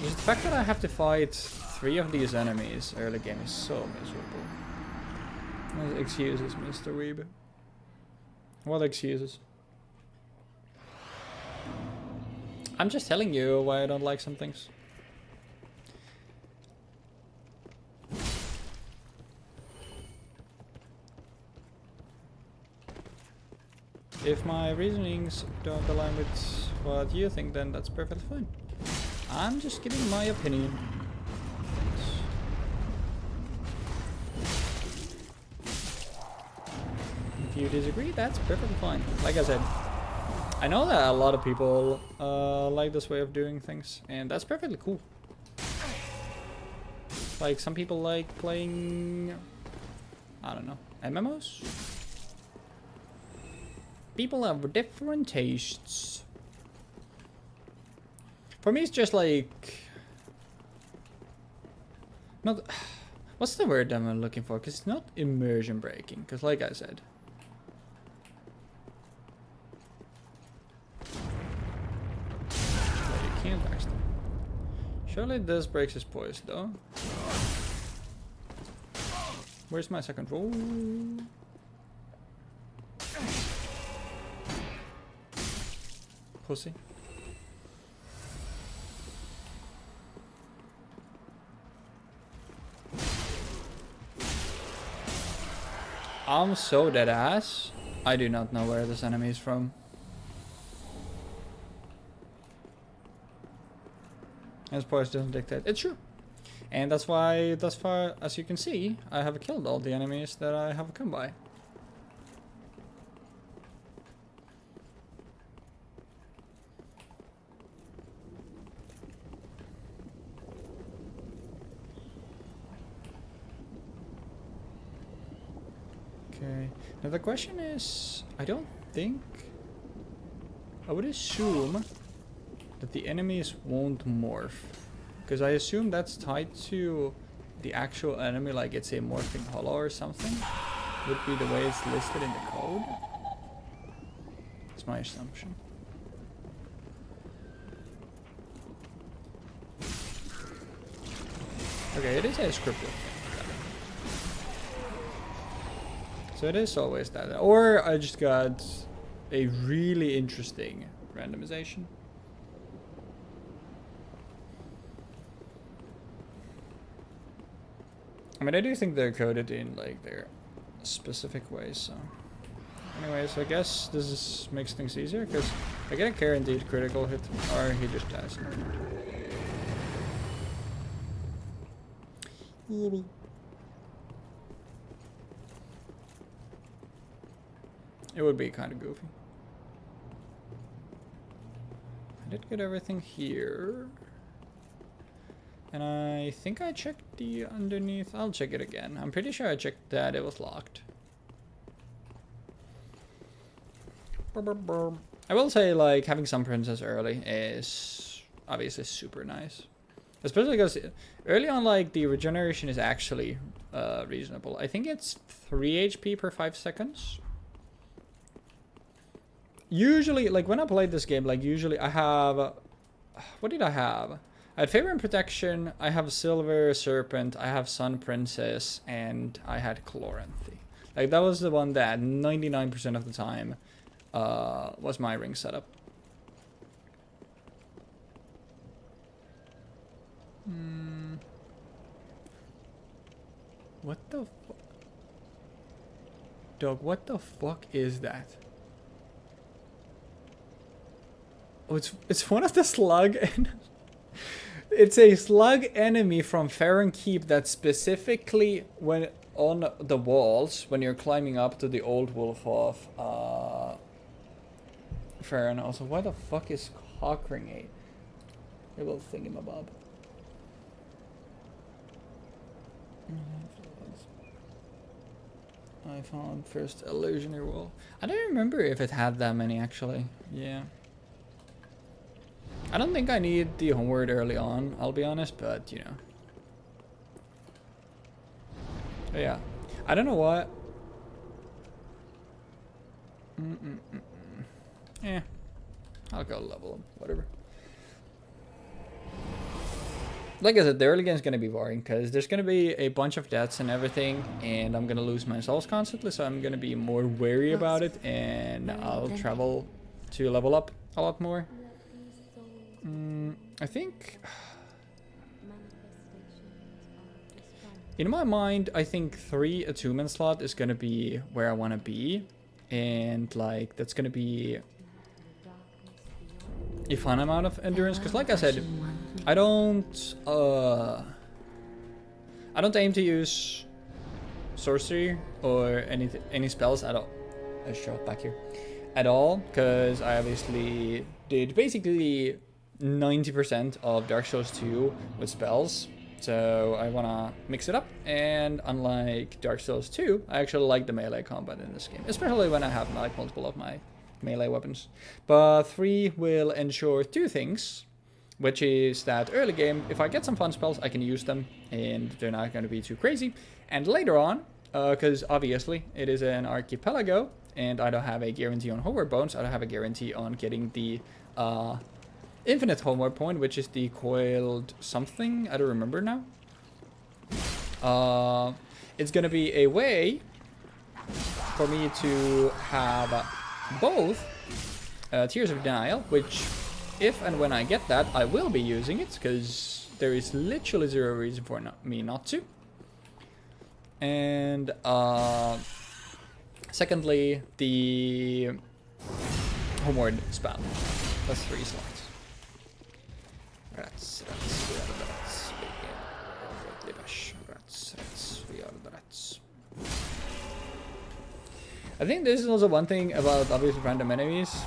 Just the fact that I have to fight 3 of these enemies early game is so miserable. Excuses, Mr. Weeb. What excuses? I'm just telling you why I don't like some things. If my reasonings don't align with what you think, then that's perfectly fine. I'm just giving my opinion. If you disagree, that's perfectly fine. Like I said, I know that a lot of people like this way of doing things, and that's perfectly cool. Like, some people like playing, I don't know, MMOs? People have different tastes. For me, it's just like, not, what's the word I'm looking for? Because it's not immersion breaking, because like I said, you can't actually. Surely this breaks his poise though. Where's my second roll? Pussy. I'm so dead ass. I do not know where this enemy is from. His poise doesn't dictate. It's true. And that's why, thus far as you can see, I have killed all the enemies that I have come by. Okay. Now the question is, I don't think, I would assume that the enemies won't morph. Because I assume that's tied to the actual enemy, like it's a morphing hollow or something. Would be the way it's listed in the code. That's my assumption. Okay, it is a scripted thing. So it is always that. Or I just got a really interesting randomization. I mean, I do think they're coded in like their specific ways, so. Anyways, I guess this makes things easier, because I get a guaranteed critical hit, or he just dies. It would be kind of goofy. I did get everything here. And I think I checked the underneath. I'll check it again. I'm pretty sure I checked that it was locked. I will say, like, having some princess early is obviously super nice. Especially because early on, like, the regeneration is actually reasonable. I think it's 3 HP per 5 seconds. Usually, like, when I played this game, like, usually I have... what did I have? I had Favor and Protection, I have Silver Serpent, I have Sun Princess, and I had Chloranthy. Like, that was the one that 99% of the time was my ring setup. What the fuck? Dog, what the fuck is that? Oh, it's one of the slug and it's a slug enemy from Farron Keep that specifically when on the walls when you're climbing up to the old wolf of Farron. Also, why the fuck is Cockring a little thingamabob? I found first illusionary wall. I don't remember if it had that many actually. Yeah. I don't think I need the homeward early on, I'll be honest, but you know. But yeah. I don't know what. Yeah. I'll go level them, whatever. Like I said, the early game is going to be boring because there's going to be a bunch of deaths and everything, and I'm going to lose my souls constantly, so I'm going to be more wary about it, and I'll travel to level up a lot more. I think... in my mind, I think 3 attunement slot is going to be where I want to be, and like that's going to be a fun amount of endurance, because like I said, I don't aim to use sorcery or any spells at all. I show it back here at all, because I obviously did basically 90% of Dark Souls 2 with spells, so I wanna mix it up. And unlike Dark Souls 2, I actually like the melee combat in this game, especially when I have like multiple of my melee weapons. But 3 will ensure 2 things. Which is that early game, if I get some fun spells, I can use them, and they're not going to be too crazy. And later on, because obviously it is an archipelago, and I don't have a guarantee on homeward bones, I don't have a guarantee on getting the infinite homeward point, which is the coiled something, I don't remember now. It's going to be a way for me to have both Tears of Denial, which... if and when I get that, I will be using it, because there is literally 0 reason for me not to. And secondly, the homeward spell. That's 3 slots. Rats, we are the rats. Rats, we are the rats. I think this is also one thing about obviously random enemies.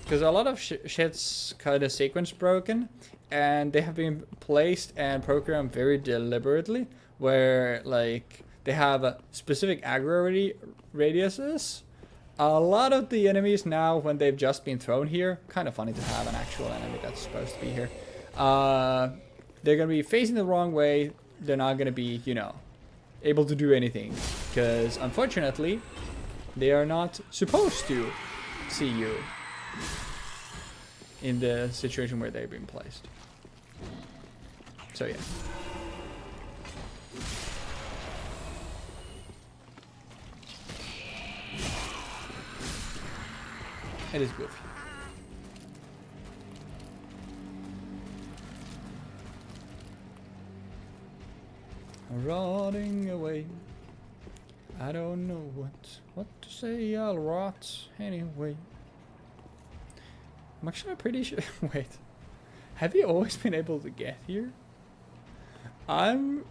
Because a lot of shit's kind of sequence broken, and they have been placed and programmed very deliberately, where like they have specific aggro radiuses. A lot of the enemies now, when they've just been thrown here, kind of funny to have an actual enemy that's supposed to be here. They're gonna be facing the wrong way. They're not gonna be, you know, able to do anything, because unfortunately, they are not supposed to see you in the situation where they've been placed. So yeah. It is goofy. Rotting away. I don't know what to say, I'll rot anyway. I'm actually pretty sure. Wait, have you always been able to get here? I'm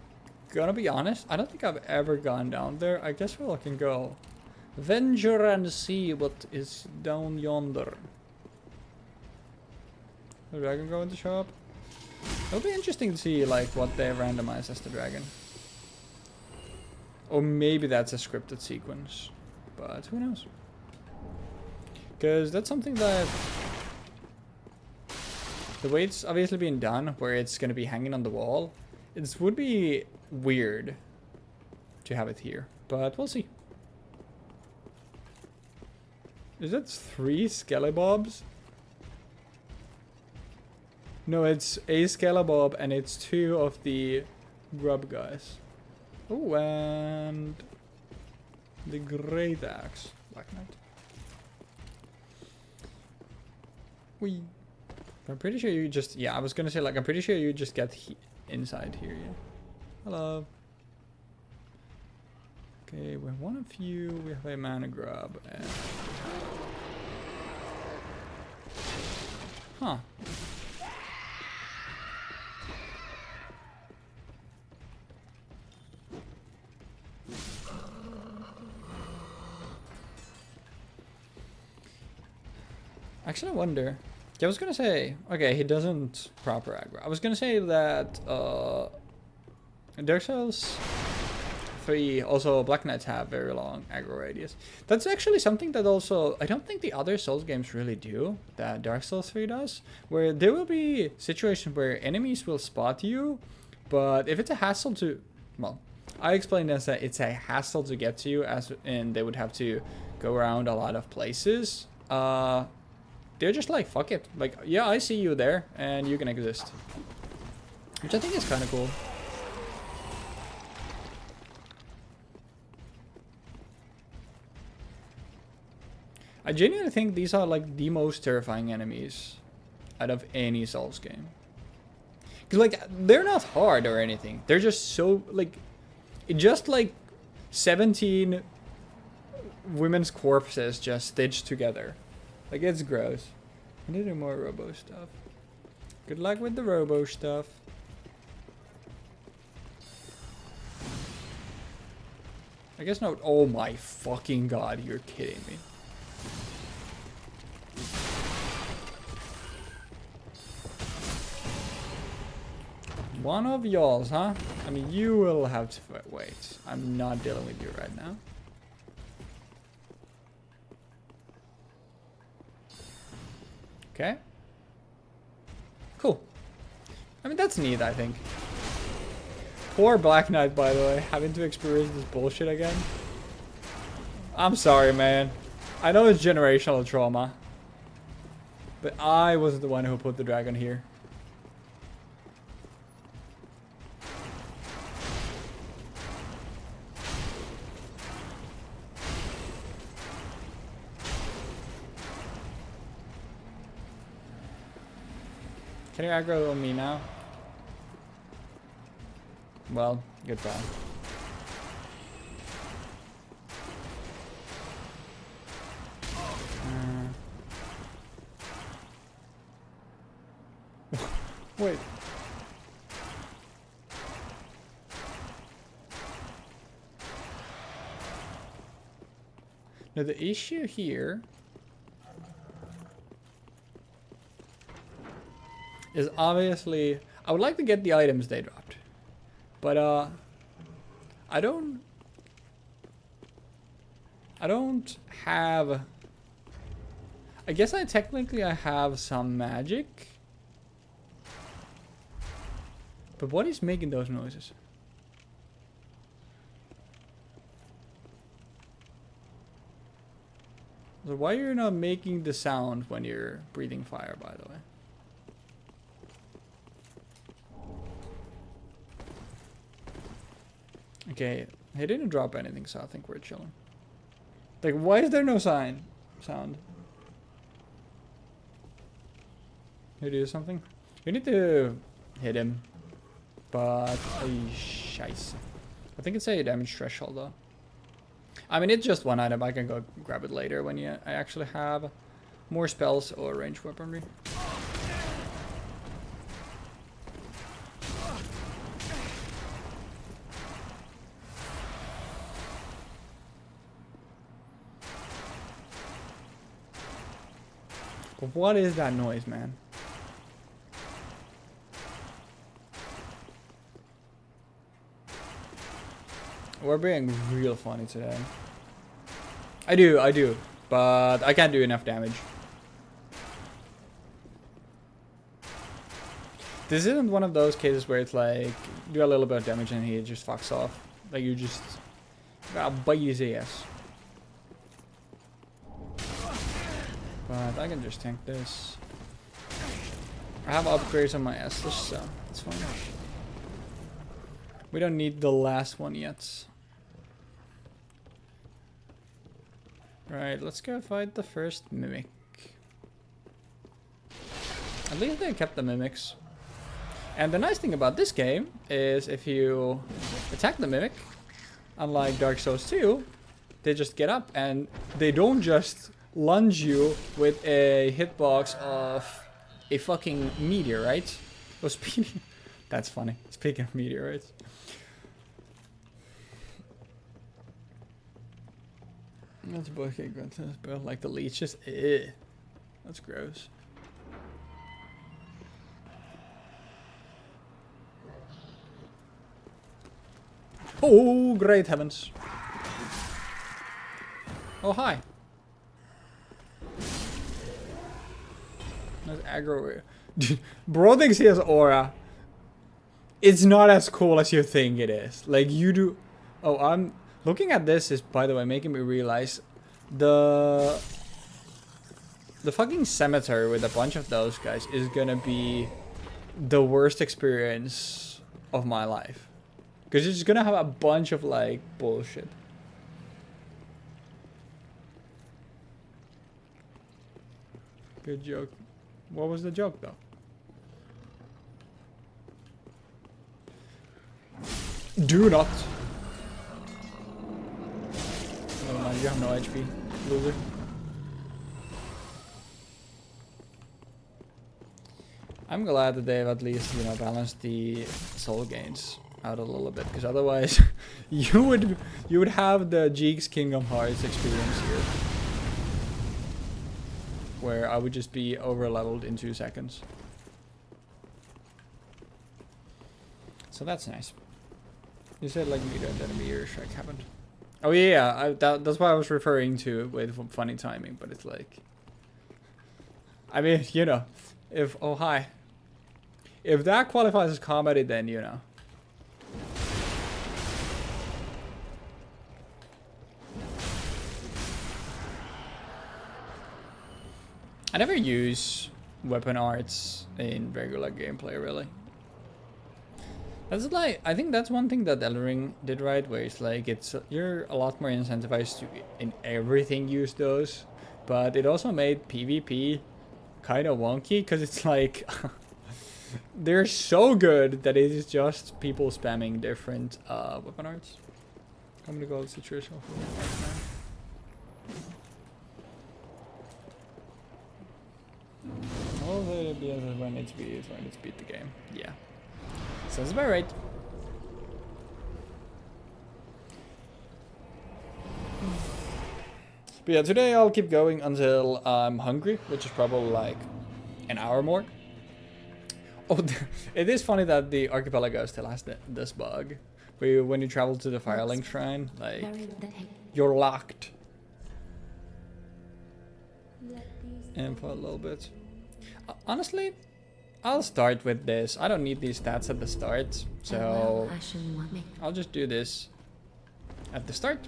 gonna be honest, I don't think I've ever gone down there. I guess we'll can go venture and see what is down yonder. The dragon going to show up? It'll be interesting to see like what they randomize as the dragon. Or maybe that's a scripted sequence. But who knows? Because that's something that... The way it's obviously being done, where it's going to be hanging on the wall, it would be weird to have it here. But we'll see. Is that 3 Skelebobs? No, it's a Skelebob and it's 2 of the grub guys. Oh, and the Great Axe. Black Knight. Wee. I'm pretty sure you just... Yeah, I was gonna say, like, I'm pretty sure you just get inside here, yeah. Hello. Okay, we have one of you. We have a mana grub. And... Huh. Actually, I wonder. Yeah, I was gonna say, okay, he doesn't proper aggro. I was gonna say that Dark Souls 3, also Black Knights have very long aggro radius. That's actually something that also, I don't think the other Souls games really do, that Dark Souls 3 does, where there will be situations where enemies will spot you, but if it's a hassle to, well, I explained as that it's a hassle to get to you, as in they would have to go around a lot of places. They're just like, fuck it. Like, yeah, I see you there, and you can exist. Which I think is kind of cool. I genuinely think these are like the most terrifying enemies out of any Souls game. Because, like, they're not hard or anything. They're just so, like, just like 17 women's corpses just stitched together. Like, it's gross. I need to do more robo stuff. Good luck with the robo stuff. I guess not. Oh my fucking god, you're kidding me. One of y'alls, huh? I mean, you will have to wait. I'm not dealing with you right now. Okay. Cool. I mean, that's neat, I think. Poor Black Knight, by the way, having to experience this bullshit again. I'm sorry, man. I know it's generational trauma. But I was the one who put the dragon here. Can you aggro on me now? Well, goodbye. Wait. Now the issue here is obviously, I would like to get the items they dropped, but I don't have, I guess I technically have some magic, but what is making those noises? So why are you not making the sound when you're breathing fire, by the way? Okay, he didn't drop anything, so I think we're chilling. Like, why is there no sound? You do something? You need to hit him. But, scheiße. I think it's a damage threshold, though. I mean, it's just one item. I can go grab it later when I actually have more spells or ranged weaponry. But what is that noise, man? We're being real funny today. I do. But I can't do enough damage. This isn't one of those cases where it's like, do a little bit of damage and he just fucks off. Like you just gotta bite his ass. But I can just tank this. I have upgrades on my Estus, so it's fine. We don't need the last one yet. Right, let's go fight the first Mimic. At least they kept the Mimics. And the nice thing about this game is if you attack the Mimic, unlike Dark Souls 2, they just get up and they don't just lunge you with a hitbox of a fucking meteorite. Oh, speaking... That's funny. Speaking of meteorites. That's okay, but like the leeches. Ew. That's gross. Oh, great heavens. Oh, hi. That's aggro. Bro thinks he has aura. It's not as cool as you think it is. Like, you do... Oh, I'm... Looking at this is, by the way, making me realize the fucking cemetery with a bunch of those guys is gonna be the worst experience of my life. Because you're just gonna have a bunch of, like, bullshit. Good joke. What was the joke, though? Do not. Never mind, you have no HP, loser. I'm glad that they've at least, you know, balanced the soul gains out a little bit, because otherwise you would have the Jeeks Kingdom Hearts experience here, where I would just be over leveled in 2 seconds. So that's nice. You said like meter and then a meteor strike happened. Oh yeah, that's what I was referring to with funny timing, but it's like, I mean, you know, if, oh hi, if that qualifies as comedy, then you know. I never use weapon arts in regular gameplay, really. That's like, I think that's one thing that Elden Ring did right, where it's like, you're a lot more incentivized to in everything use those, but it also made PvP kind of wonky, because it's like, they're so good that it is just people spamming different weapon arts. I'm gonna go situation for all the BS when it's beat the game. Yeah. Sounds about right. But yeah, today I'll keep going until I'm hungry, which is probably like an hour more. Oh, it is funny that the Archipelago still has this bug. Where when you travel to the Firelink Shrine, like, you're locked. And for a little bit. Honestly, I'll start with this. I don't need these stats at the start, so I'll just do this at the start,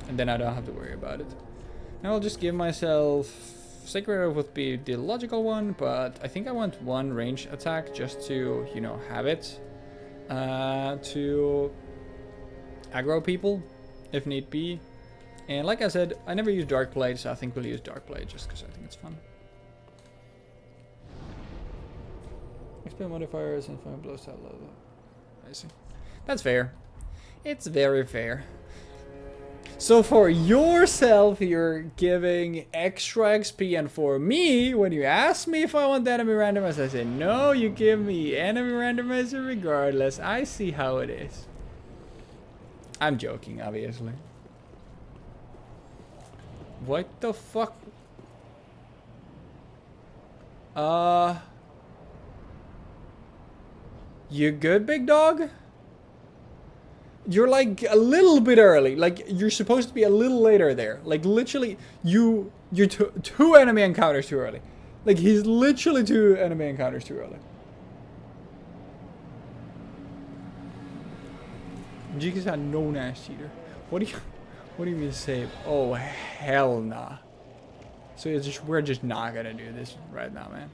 and then I don't have to worry about it. Now I'll just give myself... Sacred would be the logical one, but I think I want one range attack just to, you know, have it to aggro people if need be. And like I said, I never use Dark Blade, so I think we'll use Dark Blade just because I think it's fun. XP modifiers and fire blows out low. I see. That's fair. It's very fair. So for yourself, you're giving extra XP, and for me, when you ask me if I want the enemy randomizer, I say, no, you give me enemy randomizer regardless. I see how it is. I'm joking, obviously. What the fuck? You good, big dog? You're like a little bit early. Like you're supposed to be a little later there. Like literally, you're two enemy encounters too early. Like he's literally 2 enemy encounters too early. Jiga's a no ass cheater. What do you mean save? Oh hell nah. So it's just we're just not gonna do this right now, man.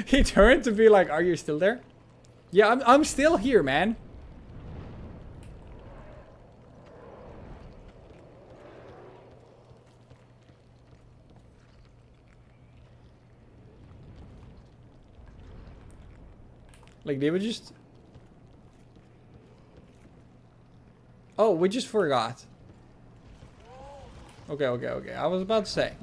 He turned to be like, "Are you still there?" Yeah, I'm still here, man. Like they would just. Oh, we just forgot. Okay. I was about to say.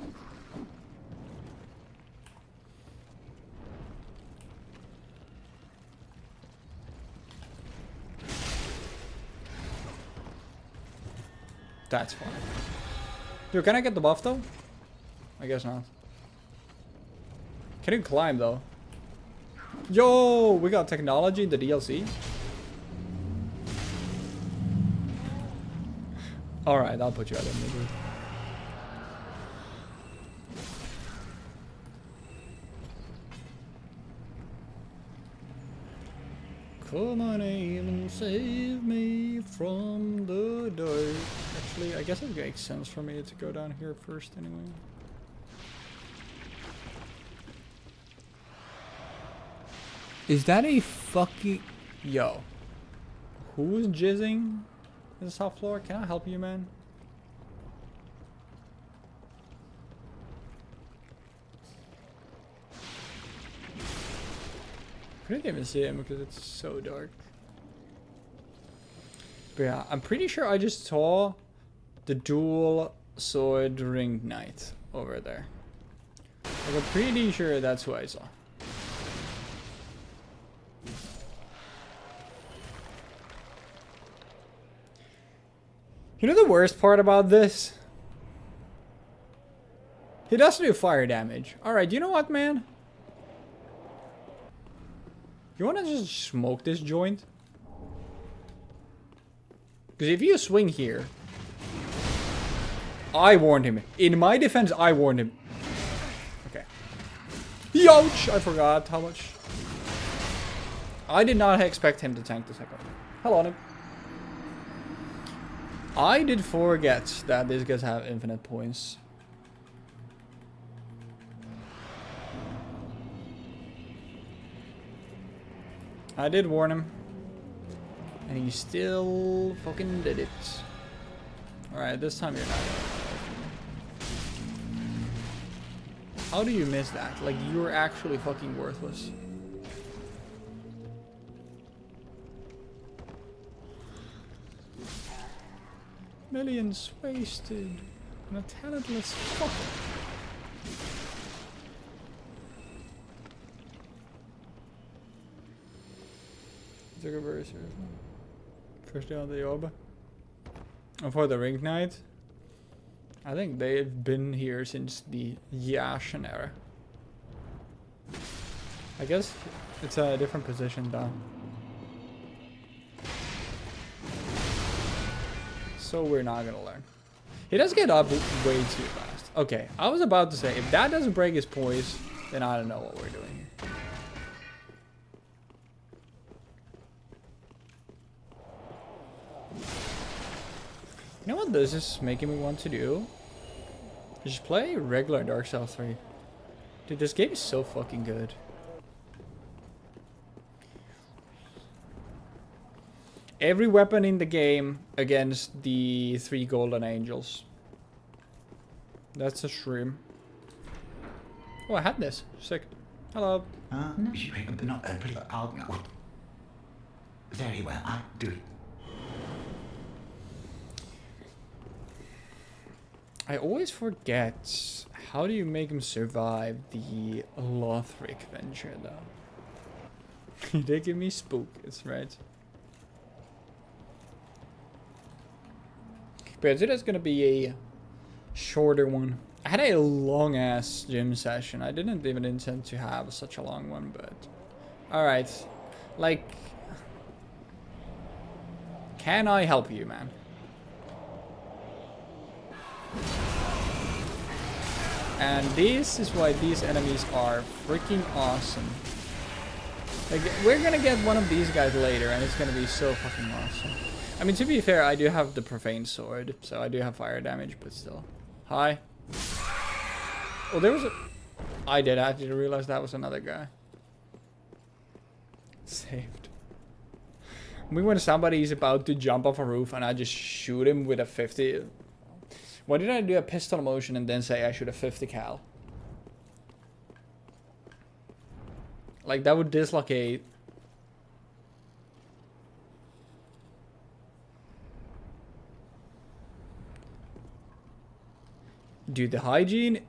That's fine. Dude, can I get the buff though? I guess not. Can you climb though? Yo, we got technology in the DLC. Alright, I'll put you out of misery. Call my name and save me from the dark. Actually, I guess it makes sense for me to go down here first anyway. Is that a fucking... Yo. Who's jizzing in the top floor? Can I help you, man? Couldn't even see him because it's so dark. But yeah, I'm pretty sure I just saw the dual sword ring knight over there. Like, I'm pretty sure that's who I saw. You know the worst part about this? He doesn't do fire damage. Alright, you know what, man? You wanna just smoke this joint? Because if you swing here... I warned him. In my defense, I warned him. Okay. Youch! I forgot how much. I did not expect him to tank the second one. Hello, Nick. I did forget that these guys have infinite points. I did warn him. And he still fucking did it. Alright, this time you're not gonna. How do you miss that? Like, you're actually fucking worthless. Millions wasted on a talentless fucker. Took it very seriously. First day on the Yoba. And for the Ring Knight, I think they've been here since the Yashin era. I guess it's a different position though. So we're not gonna learn. He does get up way too fast. Okay, I was about to say, if that doesn't break his poise, then I don't know what we're doing here. You know what this is making me want to do? Just play regular Dark Souls 3. Dude, this game is so fucking good. Every weapon in the game against the 3 golden angels. That's a shroom. Oh, I had this. Sick. Hello. Very well, I'll do it. I always forget, how do you make him survive the Lothric venture though? They give me spook, it's right. But I think that's gonna be a shorter one. I had a long ass gym session. I didn't even intend to have such a long one, but alright. Like, can I help you, man? And this is why these enemies are freaking awesome. Like, we're gonna get one of these guys later, and it's gonna be so fucking awesome. I mean, to be fair, I do have the profane sword, so I do have fire damage, but still. Hi. Oh, there was a... I didn't realize that was another guy. Saved. I mean, when somebody's about to jump off a roof and I just shoot him with a 50... Why did I do a pistol motion and then say I shoot a 50 cal? Like, that would dislocate. Dude, the hygiene...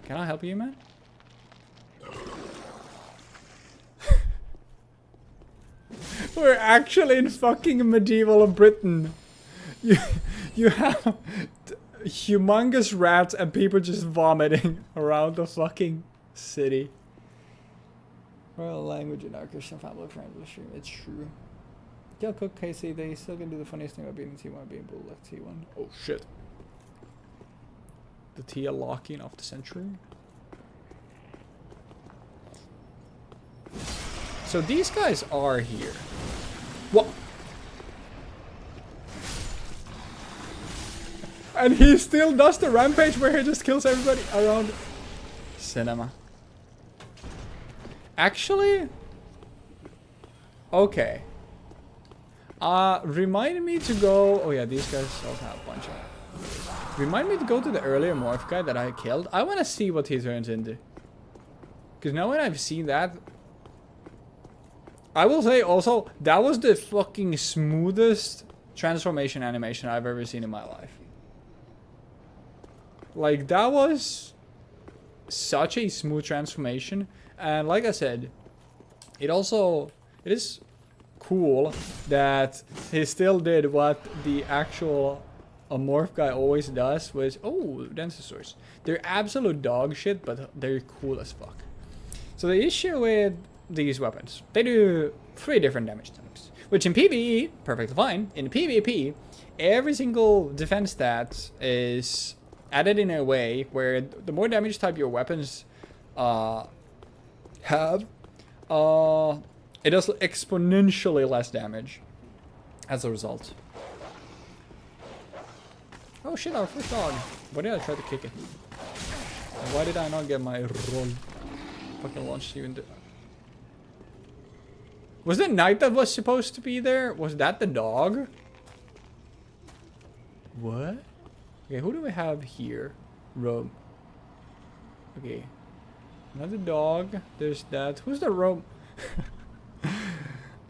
Can I help you, man? We're actually in fucking medieval Britain. You have humongous rats and people just vomiting around the fucking city. Well, language and archers and family friendly stream. It's true. Kill Cook Casey, they still can do the funniest thing about being T1 being bull like T1. Oh shit. The Tia locking of the century. So these guys are here. What? And he still does the rampage where he just kills everybody around cinema. Actually, okay. Remind me to go. Oh yeah, these guys also have a bunch of. Remind me to go to the earlier morph guy that I killed. I want to see what he turns into. Because now when I've seen that, I will say also that was the fucking smoothest transformation animation I've ever seen in my life. Like, that was such a smooth transformation. And like I said, it is cool that he still did what the actual morph guy always does, which, oh, dinosaurs. They're absolute dog shit, but they're cool as fuck. So the issue with these weapons, they do 3 different damage types, which in PvE, perfectly fine. In PvP, every single defense stat is added in a way where the more damage type your weapons have, it does exponentially less damage as a result. Oh shit, our first dog. Why did I try to kick it? And why did I not get my roll? Fucking launched you into... Was the knight that was supposed to be there? Was that the dog? What? Okay, who do we have here? Rome. Okay. Another dog. There's that. Who's the Rome?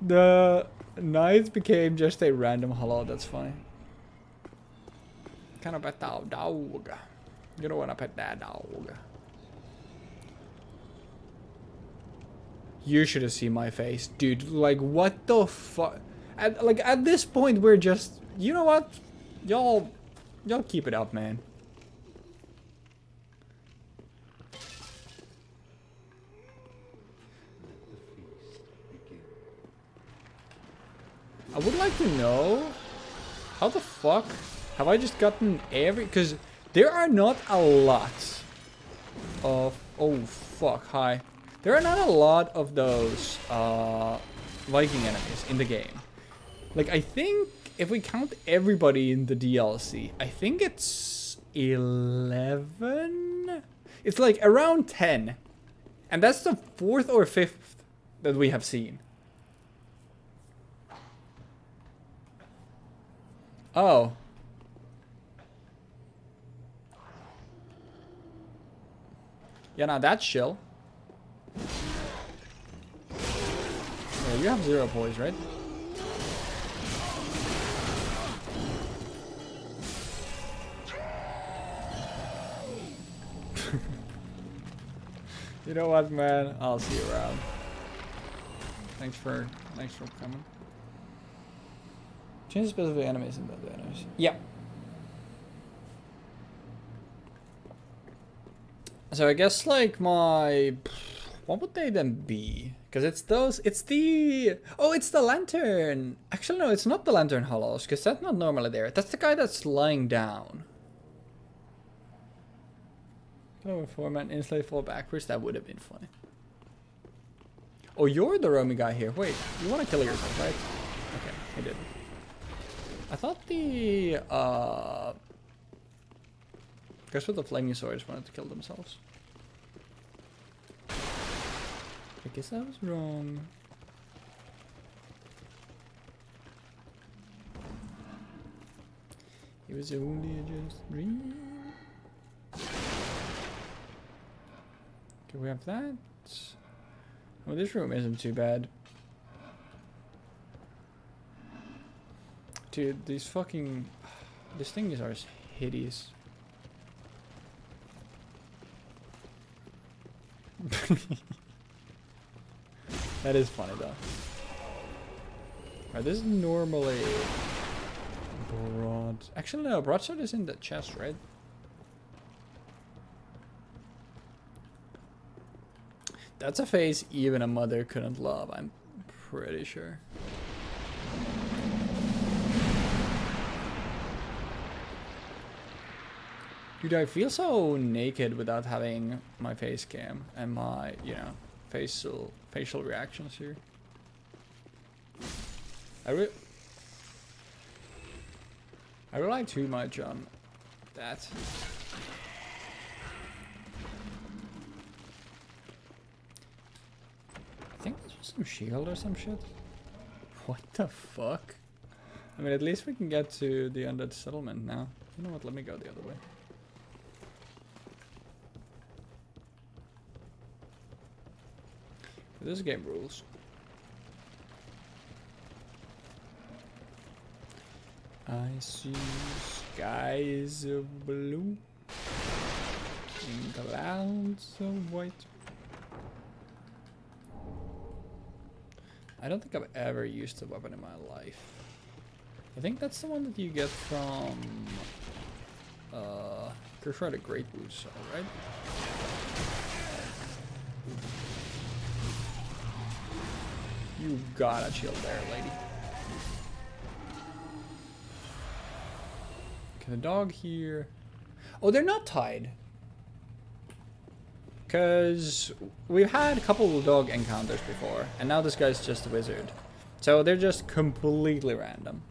The knight became just a random hello. That's funny. Kind of pet that dog. You don't want to pet that dog. You should have seen my face, dude. Like, what the fuck? At this point, we're just... You know what? Y'all keep it up, man. I would like to know how the fuck have I just gotten every... Because there are not a lot of... Oh, fuck. Hi. There are not a lot of those Viking enemies in the game. Like, I think if we count everybody in the DLC, I think it's 11? It's like around 10. And that's the 4th or 5th that we have seen. Oh. Yeah, now that's chill. Yeah, you have 0 poise, right? You know what, man? I'll see you around. Thanks for coming. Change specific enemies and the enemies. Yeah. So I guess like my, what would they then be? Because it's those, it's the, oh, it's the lantern. Actually, no, it's not the lantern hollows, because that's not normally there. That's the guy that's lying down. Over format, instantly fall backwards. That would have been funny. Oh, you're the roaming guy here. Wait, you want to kill yourself, right? Okay, I did. I thought the guys with the flaming swords wanted to kill themselves. I guess I was wrong. It was only just dream. Okay, we have that. Oh, this room isn't too bad. Dude, these fucking... These things are hideous. That is funny though. Alright, this is normally... broad... Actually no, broadsword is in the chest, right? That's a face even a mother couldn't love, I'm pretty sure. Dude, I feel so naked without having my face cam and my, you know, facial reactions here. I rely too much on that. I think this was some shield or some shit. What the fuck? I mean, at least we can get to the undead settlement now. You know what? Let me go the other way. This game rules. I see skies of blue and clouds of white. I don't think I've ever used a weapon in my life. I think that's the one that you get from Kershaw the Great Boots, alright? You got a shield there, lady. Okay, the dog here. Oh, they're not tied. Because we've had a couple of dog encounters before, and now this guy's just a wizard. So they're just completely random.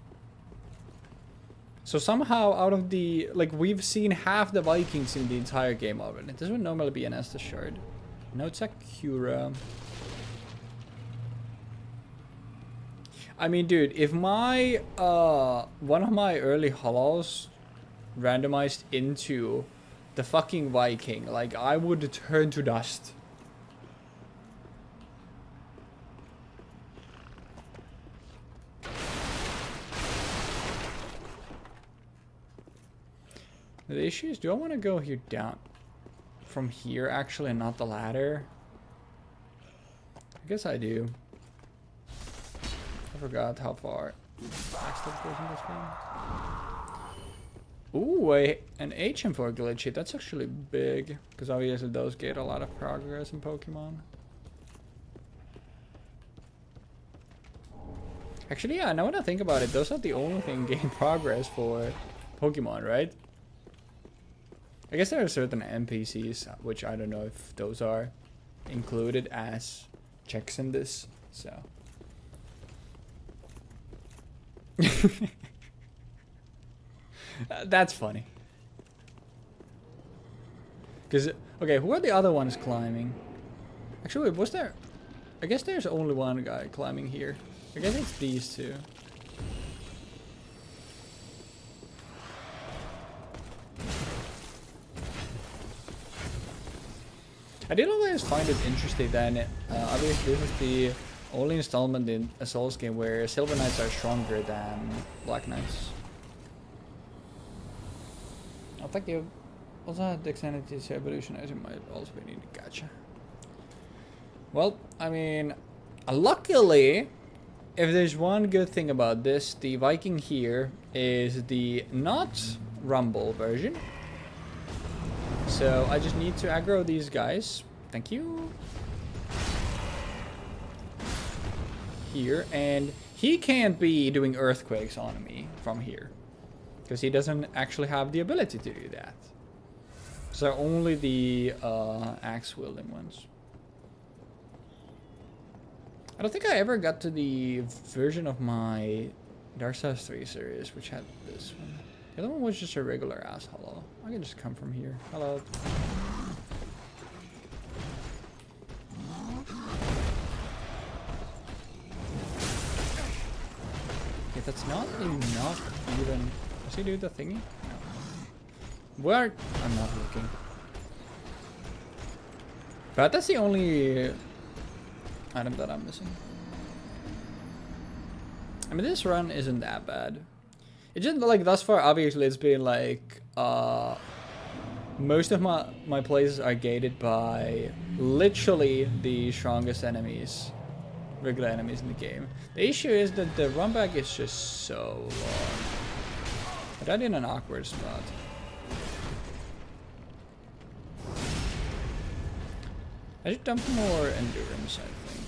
So somehow out of the... Like, we've seen half the Vikings in the entire game already. This would normally be an Estus shard. No, it's a Cura. I mean, dude, if my... one of my early hollows randomized into the fucking Viking, like, I would turn to dust. The issue is, do I want to go here down from here actually and not the ladder? I guess I do. I forgot how far backstep goes in this game. Ooh, an HM4 glitch hit. That's actually big, because obviously those get a lot of progress in Pokemon. Actually, yeah, now when I think about it, those are the only thing gain progress for Pokemon, right? I guess there are certain NPCs, which I don't know if those are included as checks in this, so. That's funny. Because, okay, who are the other ones climbing? Actually, was there... I guess there's only one guy climbing here. I guess it's these two. I did always find it interesting that obviously this is the only installment in a Souls game where Silver Knights are stronger than Black Knights. Oh, thank you. Also, Dexterity's evolutionizing might also be needed. Gotcha. Well, I mean, luckily, if there's one good thing about this, the Viking here is the not Rumble version. So So I just need to aggro these guys. Thank you. Here, and he can't be doing earthquakes on me from here, because he doesn't actually have the ability to do that. So only the axe wielding ones. I don't think I ever got to the version of my Dark Souls 3 series which had this one. The other one was just a regular ass hollow. I can just come from here. Hello. Okay, that's not enough even. Does he do the thingy? No. Where? I'm not looking. But that's the only item that I'm missing. I mean, this run isn't that bad. It just, like, thus far, obviously, it's been, like, most of my places are gated by literally the strongest enemies, regular enemies in the game. The issue is that the run back is just so long. I died in an awkward spot. I should dump more endurance, I think.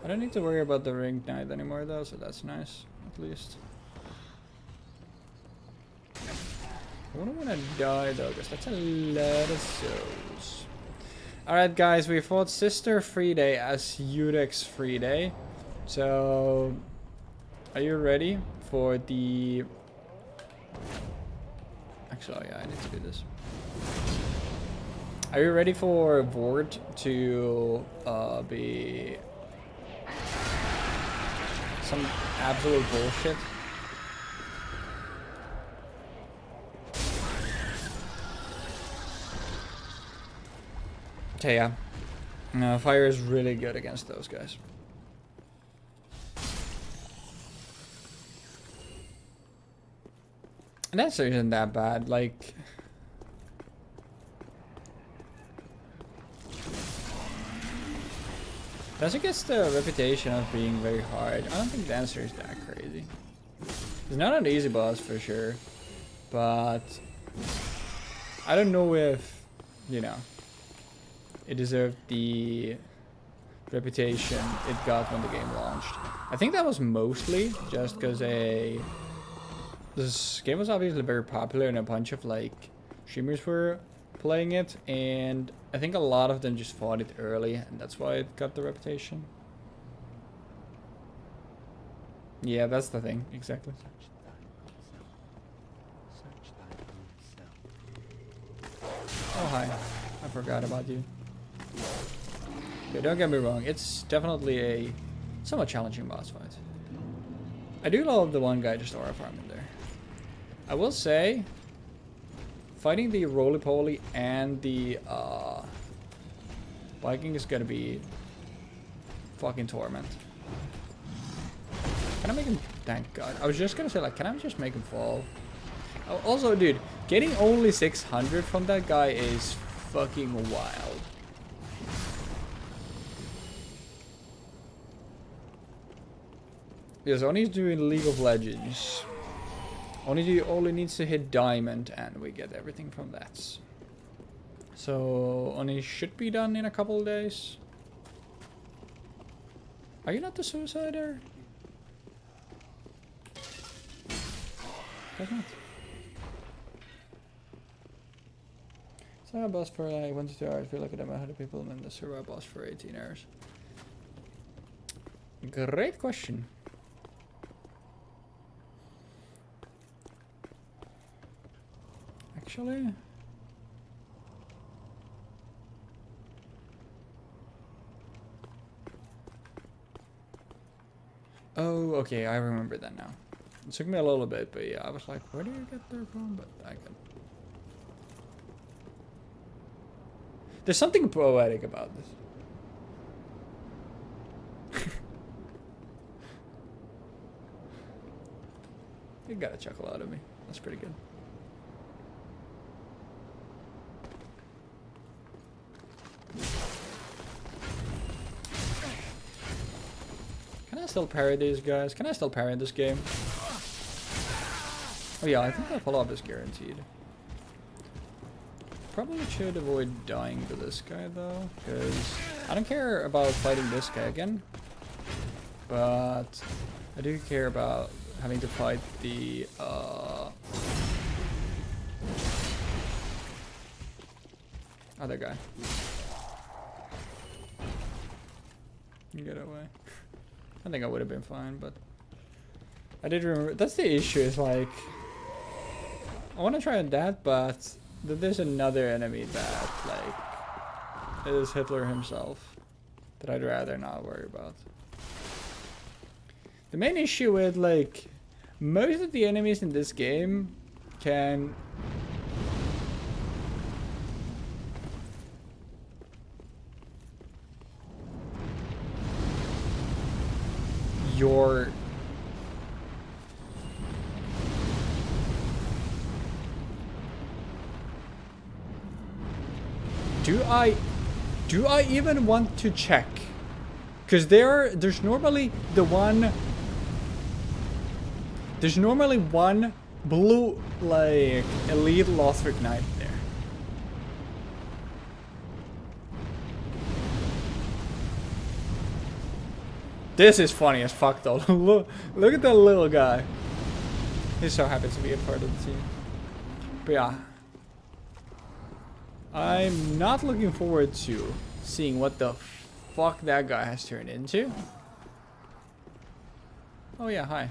I don't need to worry about the ringed knight anymore though, so that's nice, at least. I wouldn't want to die though, because that's a lot of souls. Alright guys, we fought Sister Friday as Yurek's Friday. So, are you ready for the... Actually, oh yeah, I need to do this. Are you ready for Vort to be some absolute bullshit? Okay, yeah. No, fire is really good against those guys. And that isn't that bad, like... Dancer gets the reputation of being very hard. I don't think Dancer is that crazy. He's not an easy boss for sure, but I don't know if, you know, it deserved the reputation it got when the game launched. I think that was mostly just because this game was obviously very popular and a bunch of like streamers were playing it, and I think a lot of them just fought it early, and that's why it got the reputation. Yeah, that's the thing, exactly. Oh hi, I forgot about you. Okay, don't get me wrong, it's definitely a somewhat challenging boss fight. I do love the one guy just aura farming there. I will say, fighting the roly-poly and the Viking is gonna be fucking torment. Can I make him? Thank God. I was just gonna say, like, can I just make him fall? Oh, also, dude, getting only 600 from that guy is fucking wild. Yes, Oni's doing League of Legends. Only needs to hit diamond and we get everything from that. So Oni should be done in a couple of days. Are you not the suicider? Guess not. So a boss for like 1 to 2 hours. Feel like I'm 100 people and then the survival boss for 18 hours. Great question. Actually, oh, okay, I remember that now. It took me a little bit, but yeah, I was like, where do you get there from? But I can. There's something poetic about this. You got a chuckle out of me. That's pretty good. Can I still parry these guys? Can I still parry this game? Oh yeah, I think that follow-up is guaranteed. probably should avoid dying to this guy though, because I don't care about fighting this guy again, but I do care about having to fight the other guy. Get away. I think I would have been fine, but I did remember. That's the issue. Is like I want to try that, but there's another enemy that like is Hitler himself that I'd rather not worry about. The main issue with like most of the enemies in this game can your do I even want to check? Because there's normally one blue like elite Lothric knight there. This is funny as fuck though. Look at that little guy. He's so happy to be a part of the team. But yeah. I'm not looking forward to seeing what the fuck that guy has turned into. Oh yeah, hi.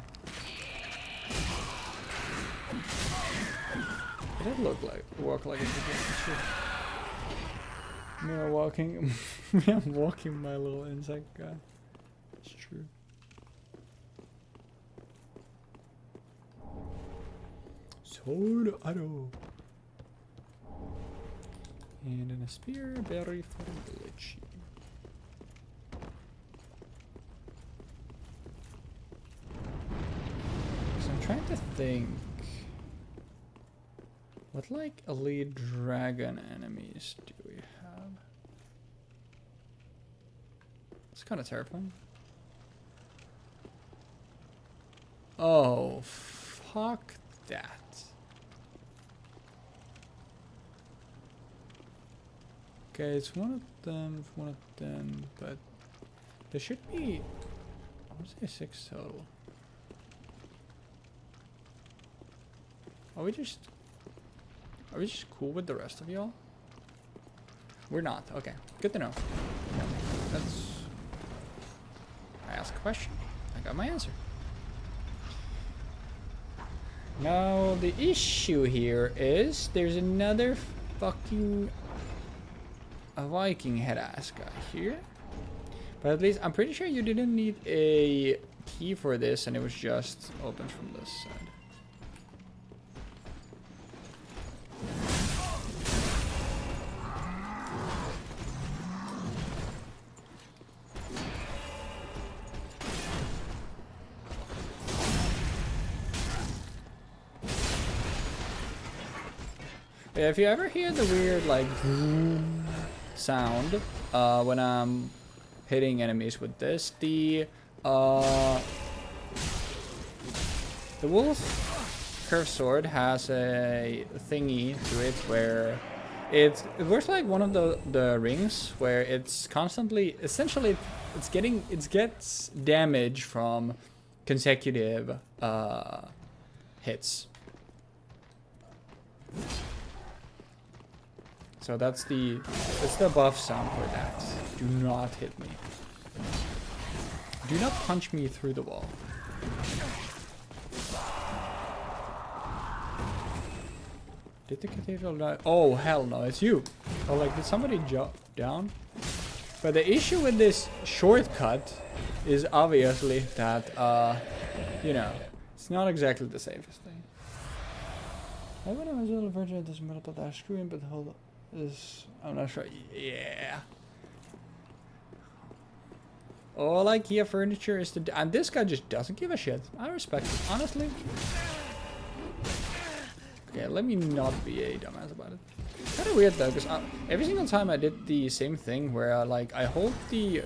It did walk like a chicken. Me I'm walking I'm walking my little insect guy. It's true. Sword arrow. And in a spear, berry for the village. So I'm trying to think. What like elite dragon enemies do we have? It's kind of terrifying. Oh, fuck that. Okay, it's one of them, but there should be, I would say 6 total. Are we just cool with the rest of y'all? We're not. Okay, good to know. Yeah, I asked a question. I got my answer. Now the issue here is there's another fucking a Viking head ass guy here. But at least I'm pretty sure you didn't need a key for this and it was just opened from this side. Yeah, if you ever hear the weird like sound when I'm hitting enemies with this, the wolf curved sword has a thingy to it where it works like one of the rings where it's constantly essentially it gets damage from consecutive hits. So that's the buff sound for that. Do not hit me. Do not punch me through the wall. Did the cathedral die? Oh hell no, it's you. Oh, like did somebody jump down? But the issue with this shortcut is obviously that you know, it's not exactly the safest thing. I went on a little version of this metal that I screw in, but hold on. This, I'm not sure. Yeah. All IKEA furniture is the... And this guy just doesn't give a shit. I respect it, honestly. Okay, let me not be a dumbass about it. Kind of weird though, because every single time I did the same thing where I hold the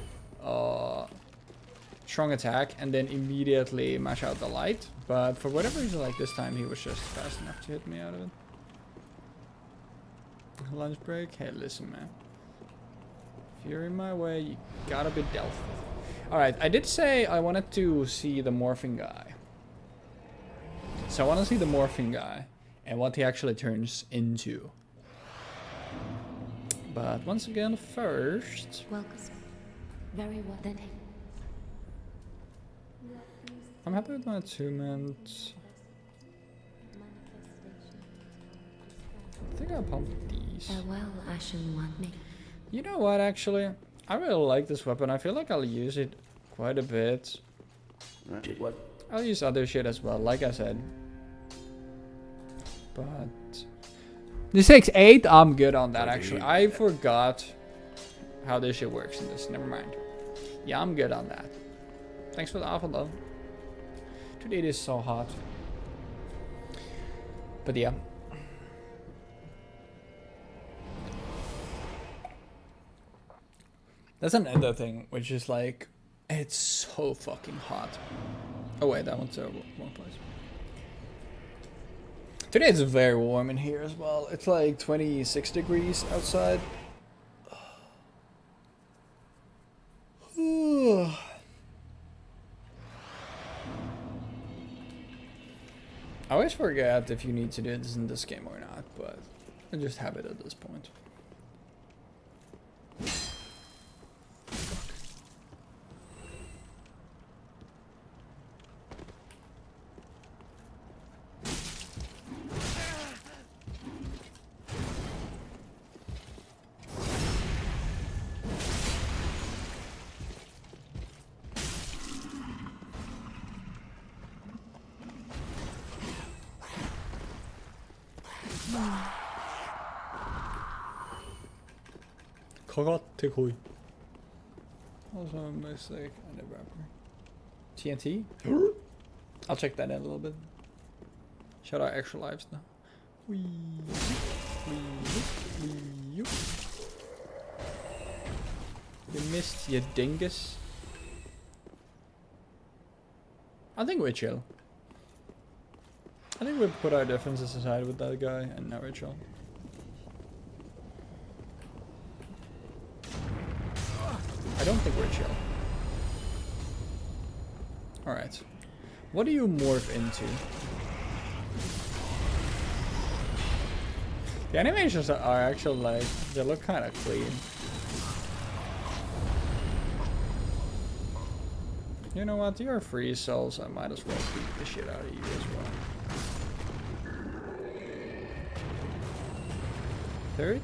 strong attack and then immediately mash out the light. But for whatever reason, like this time, he was just fast enough to hit me out of it. Lunch break. Hey, listen, man. If you're in my way, you gotta be dealt with. Alright, I did say I wanted to see the morphing guy. So I want to see the morphing guy and what he actually turns into. But once again, first... Welcome. Very well then. I'm happy with my attunement. I think I'll pump these. Farewell, Ashen One. You know what, actually? I really like this weapon. I feel like I'll use it quite a bit. What? I'll use other shit as well, like I said. But... the 6-8, I'm good on that, actually. I forgot how this shit works in this. Never mind. Yeah, I'm good on that. Thanks for the offer, though. Today it is so hot. But yeah. That's another thing, which is like, it's so fucking hot. Oh wait, that one's a wrong place. Today it's very warm in here as well. It's like 26 degrees outside. I always forget if you need to do this in this game or not, but I just have it at this point. Karate koi. Also a mistake. I never remember. TNT? I'll check that in a little bit. Shout out extra lives though. Wee. You missed, you dingus. I think we're chill. I think we put our differences aside with that guy and now we're chill. I don't think we're chill. Alright. What do you morph into? The animations are actually like, they look kind of clean. You know what? You're free souls. I might as well beat the shit out of you as well. 1300.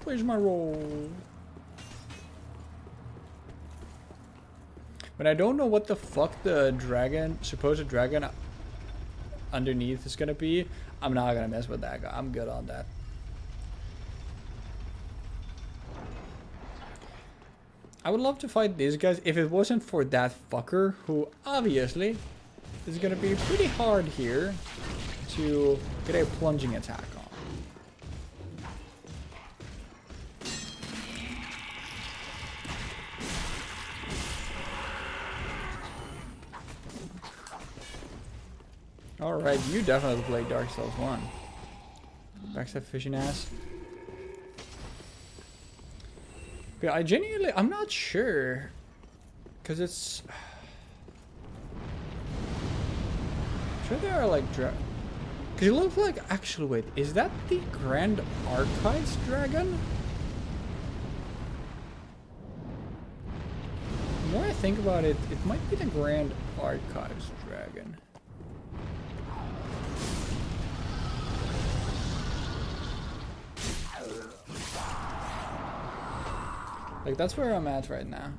Where's my roll? But I don't know what the fuck the dragon, supposed dragon underneath is gonna be. I'm not gonna mess with that guy. I'm good on that. I would love to fight these guys if it wasn't for that fucker who obviously is gonna be pretty hard here to get a plunging attack on. Alright, you definitely played Dark Souls 1. Backstab fishing ass. Yeah, I genuinely, I'm not sure. Because it's... I'm sure there are like... Because it looks like... Actually, wait. Is that the Grand Archives dragon? The more I think about it, it might be the Grand Archives dragon. Like, that's where I'm at right now.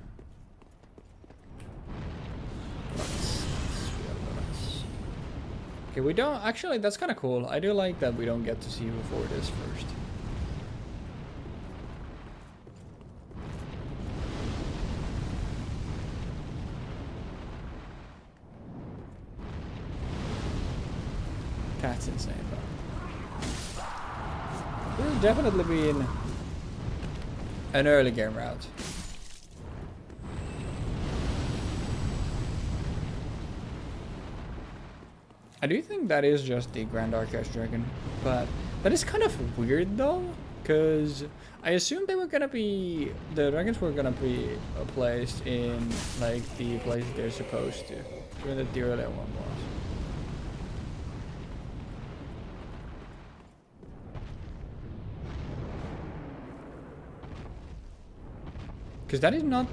Okay, we don't... Actually, that's kind of cool. I do like that we don't get to see who Ford is first. That's insane, though. We've definitely been an early game route. I do think that is just the Grand Archers Dragon, but that is kind of weird though, because I assumed they were gonna be, the dragons were gonna be placed in like the place they're supposed to, where the tier 11 one was. Because that is not,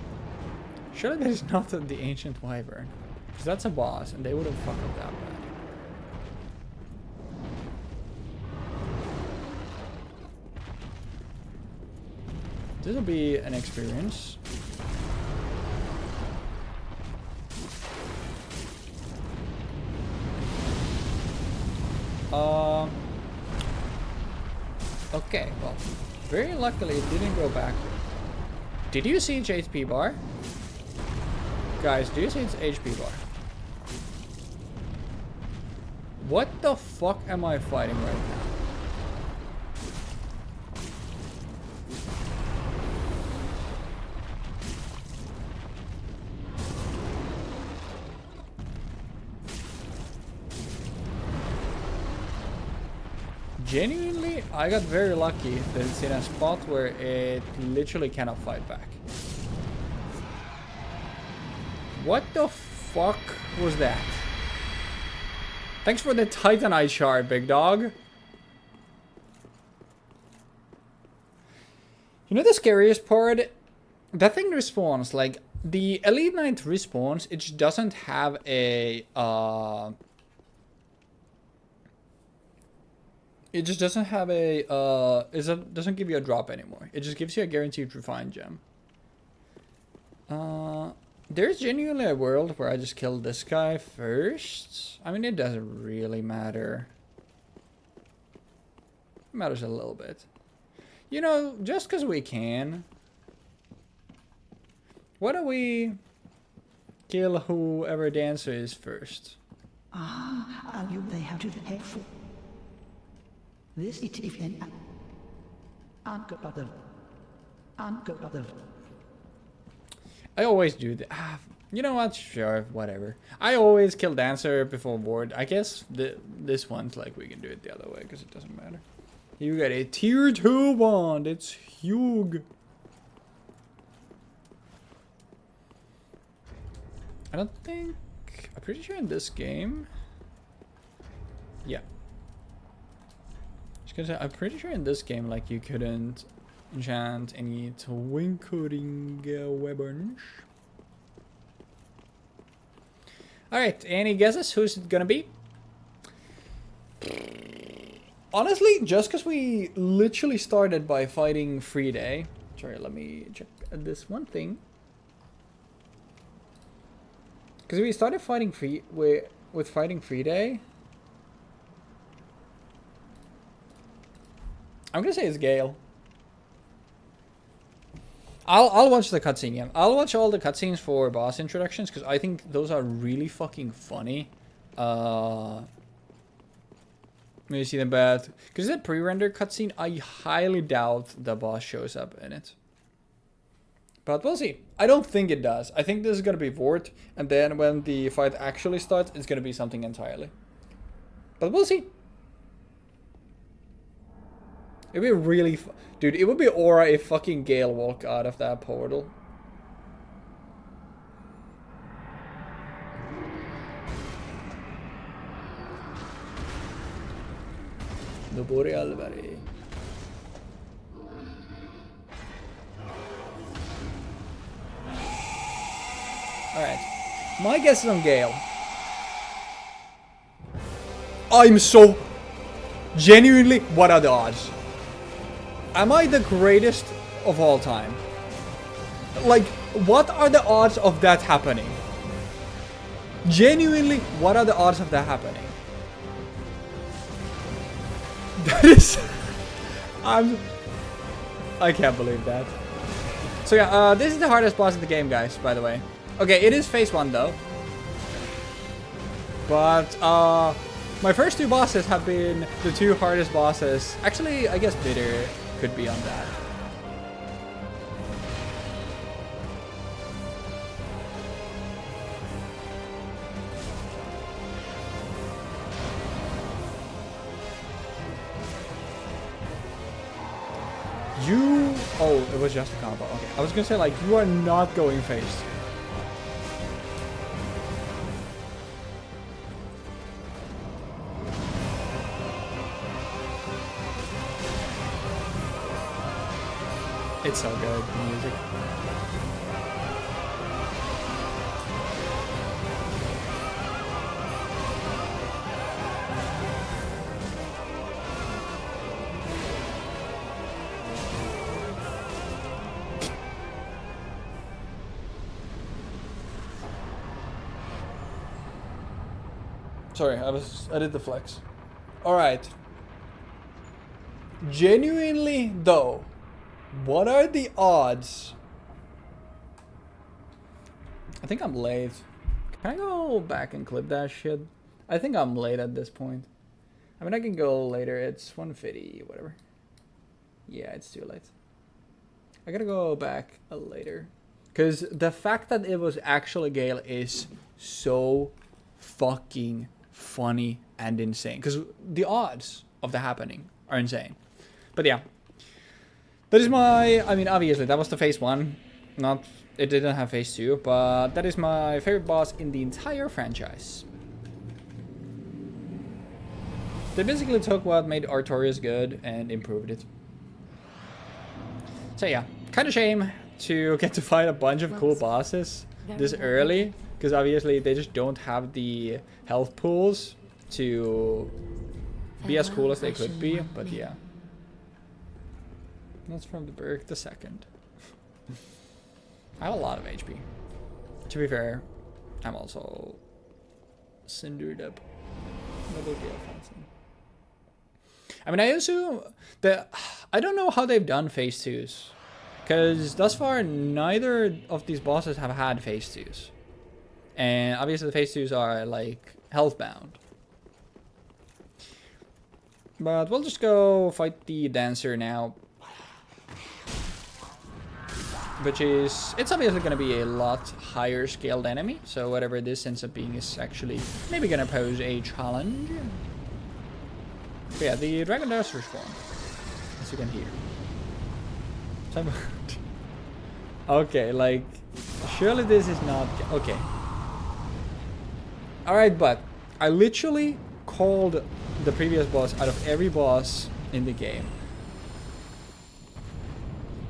surely that is not the Ancient Wyvern, because that's a boss and they wouldn't fuck up that bad. This will be an experience. Okay, well, very luckily it didn't go backward. Did you see its HP bar? Guys, do you see its HP bar? What the fuck am I fighting right now? Genuinely, I got very lucky that it's in a spot where it literally cannot fight back. What the fuck was that? Thanks for the Titanite shard, big dog. You know the scariest part? That thing respawns, like, the Elite Knight respawns, it just doesn't have a, it just doesn't have a, it doesn't give you a drop anymore. It just gives you a guaranteed refined gem. There's genuinely a world where I just killed this guy first. I mean, it doesn't really matter. It matters a little bit. You know, just because we can. Why don't we kill whoever dancer is first? You they have to be careful. This is even ungodly. I always do that. You know what? Sure, whatever. I always kill dancer before board. I guess this one's like we can do it the other way because it doesn't matter. You got a tier 2 wand. It's huge. I don't think... I'm pretty sure in this game... Yeah. Just gonna say, I'm pretty sure in this game, like, you couldn't enchant any twinkling weapons. Alright, any guesses who's it gonna be? Honestly, just because we literally started by fighting Free Day. Sorry, let me check this one thing. Because we started fighting with fighting Free Day. I'm gonna say it's Gale. I'll watch the cutscene again. I'll watch all the cutscenes for boss introductions because I think those are really fucking funny. Maybe see them bad because it's a pre-rendered cutscene. I highly doubt the boss shows up in it. But we'll see. I don't think it does. I think this is gonna be Vort, and then when the fight actually starts, it's gonna be something entirely. But we'll see. It'd be really dude, it would be aura if fucking Gale walked out of that portal. The Boreal Valley. Alright. My guess is on Gale. I'm so... Genuinely, what are the odds? Am I the greatest of all time? Like, what are the odds of that happening? Genuinely, what are the odds of that happening? That is... I can't believe that. So yeah, this is the hardest boss in the game, guys, by the way. Okay, it is phase 1 though. But, my first 2 bosses have been the 2 hardest bosses. Actually, I guess Bitter could be on that. You... Oh, it was just a combo. Okay, I was gonna say, like, you are not going face. It's so good, the music. Sorry, I did the flex. Alright. Genuinely, though, what are the odds? I think I'm late. Can I go back and clip that shit? I think I'm late at this point. I mean, I can go later. It's 1:50, whatever. Yeah, it's too late. I gotta go back later. Because the fact that it was actually Gale is so fucking funny and insane. Because the odds of that happening are insane. But yeah. That is my... I mean, obviously, that was the phase 1. Not... It didn't have phase 2. But that is my favorite boss in the entire franchise. They basically took what made Artorias good and improved it. So yeah. Kind of shame to get to fight a bunch of cool bosses this early. Because obviously they just don't have the health pools to be as cool as they could be. But yeah. That's from the Berg the second. I have a lot of HP. To be fair, I'm also cindered up. No big deal, fancy. I mean, I assume that... I don't know how they've done phase 2s. Because thus far, neither of these bosses have had phase 2s. And obviously the phase 2s are like health bound. But we'll just go fight the dancer now. Which is... It's obviously going to be a lot higher scaled enemy. So whatever this ends up being is actually maybe going to pose a challenge. But yeah, the dragon does respawn. As you can hear. Okay, like... Surely this is not... Okay. Alright, but I literally called the previous boss out of every boss in the game.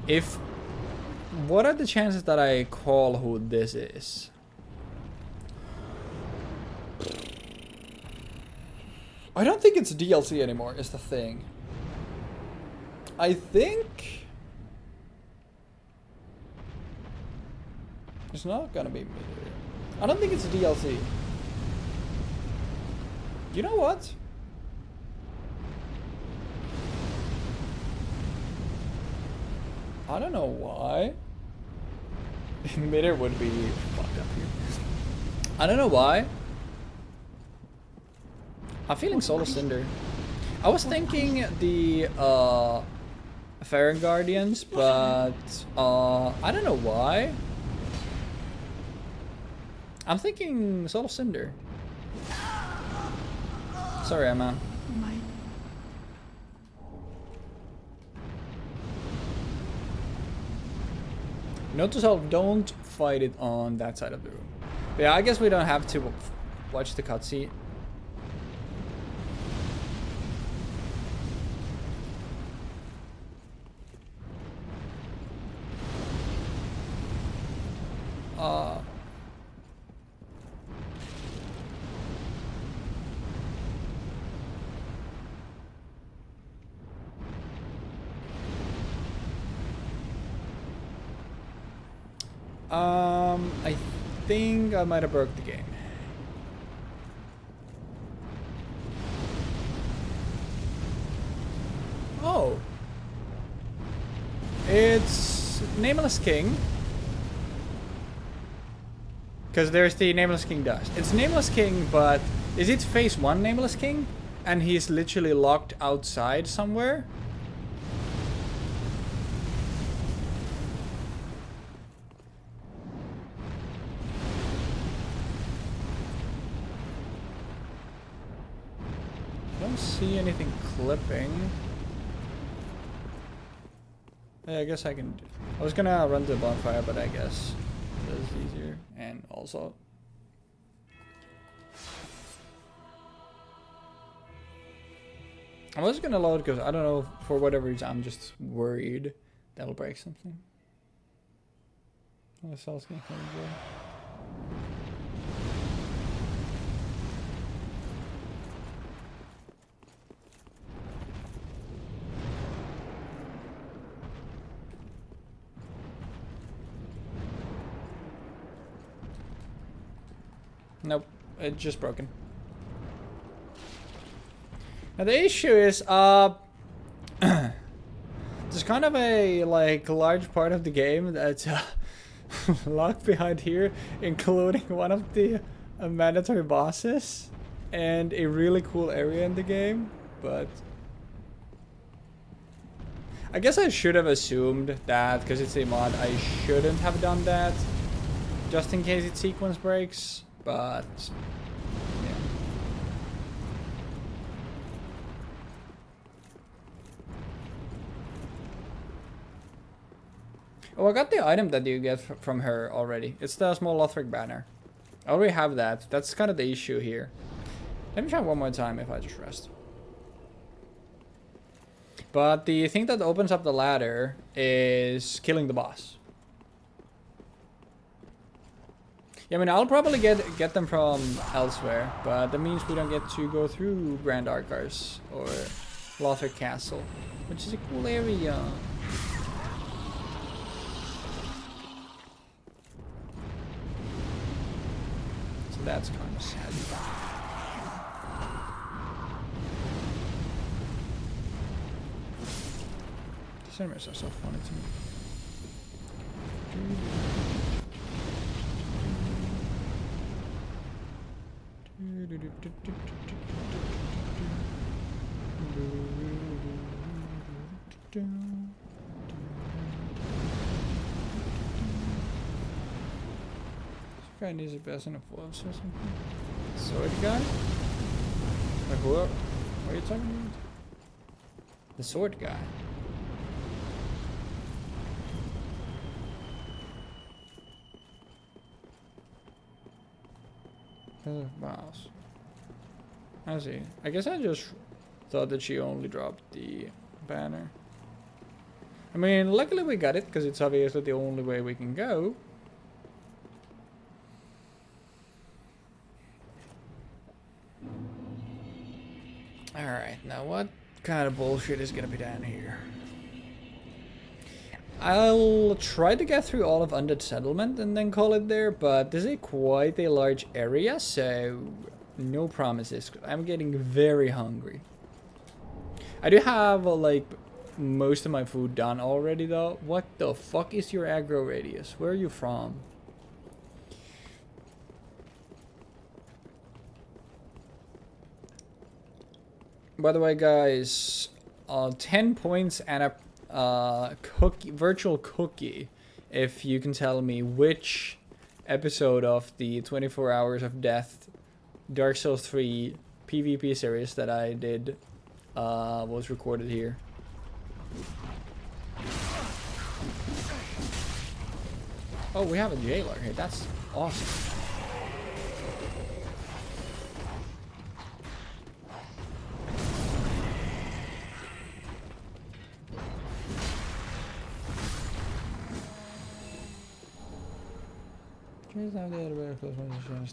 If... What are the chances that I call who this is? I don't think it's DLC anymore, is the thing. I think... It's not gonna be me. I don't think it's DLC. You know what? I don't know why. Mitter would be fucked up here. I don't know why. I'm feeling Soul Cinder. I was thinking the Farron Guardians, but I don't know why. I'm thinking Soul Cinder. Sorry, Emma. Note to self, don't fight it on that side of the room. But yeah, I guess we don't have to watch the cutscene. I think I might have broke the game. Oh. It's Nameless King. Because there's the Nameless King dust. It's Nameless King, but is it phase 1 Nameless King? And he's literally locked outside somewhere? I don't see anything clipping. Yeah, I guess I can. I was gonna run to the bonfire, but I guess this is easier. And also, I was gonna load because I don't know, for whatever reason, I'm just worried that'll break something. Oh, the cell's gonna come in. Nope, it's just broken. Now the issue is, there's kind of a large part of the game that's locked behind here, including one of the mandatory bosses and a really cool area in the game. But I guess I should have assumed that because it's a mod, I shouldn't have done that, just in case its sequence breaks. But yeah. Oh, I got the item that you get from her already. It's the small Lothric banner. I already have that. That's kind of the issue here. Let me try one more time if I just rest. But the thing that opens up the ladder is killing the boss. Yeah, I mean, I'll probably get them from elsewhere, but that means we don't get to go through Grand Arkars or Lothric Castle, which is a cool area. So that's kind of sad. These enemies are so funny to me. This guy needs a best in a wolves or something. Sword guy? Like what are you talking about? The sword guy. Mouse. I see. I guess I just thought that she only dropped the banner. I mean, luckily we got it because it's obviously the only way we can go. Alright, now what kind of bullshit is gonna be down here? I'll try to get through all of Undead Settlement and then call it there, but this is quite a large area, so no promises. I'm getting very hungry. I do have most of my food done already though. What the fuck is your aggro radius? Where are you from? By the way, guys, 10 points and a virtual cookie if you can tell me which episode of the 24 Hours of Death Dark Souls 3 PvP series that I did was recorded here. Oh, we have a jailer here. That's awesome.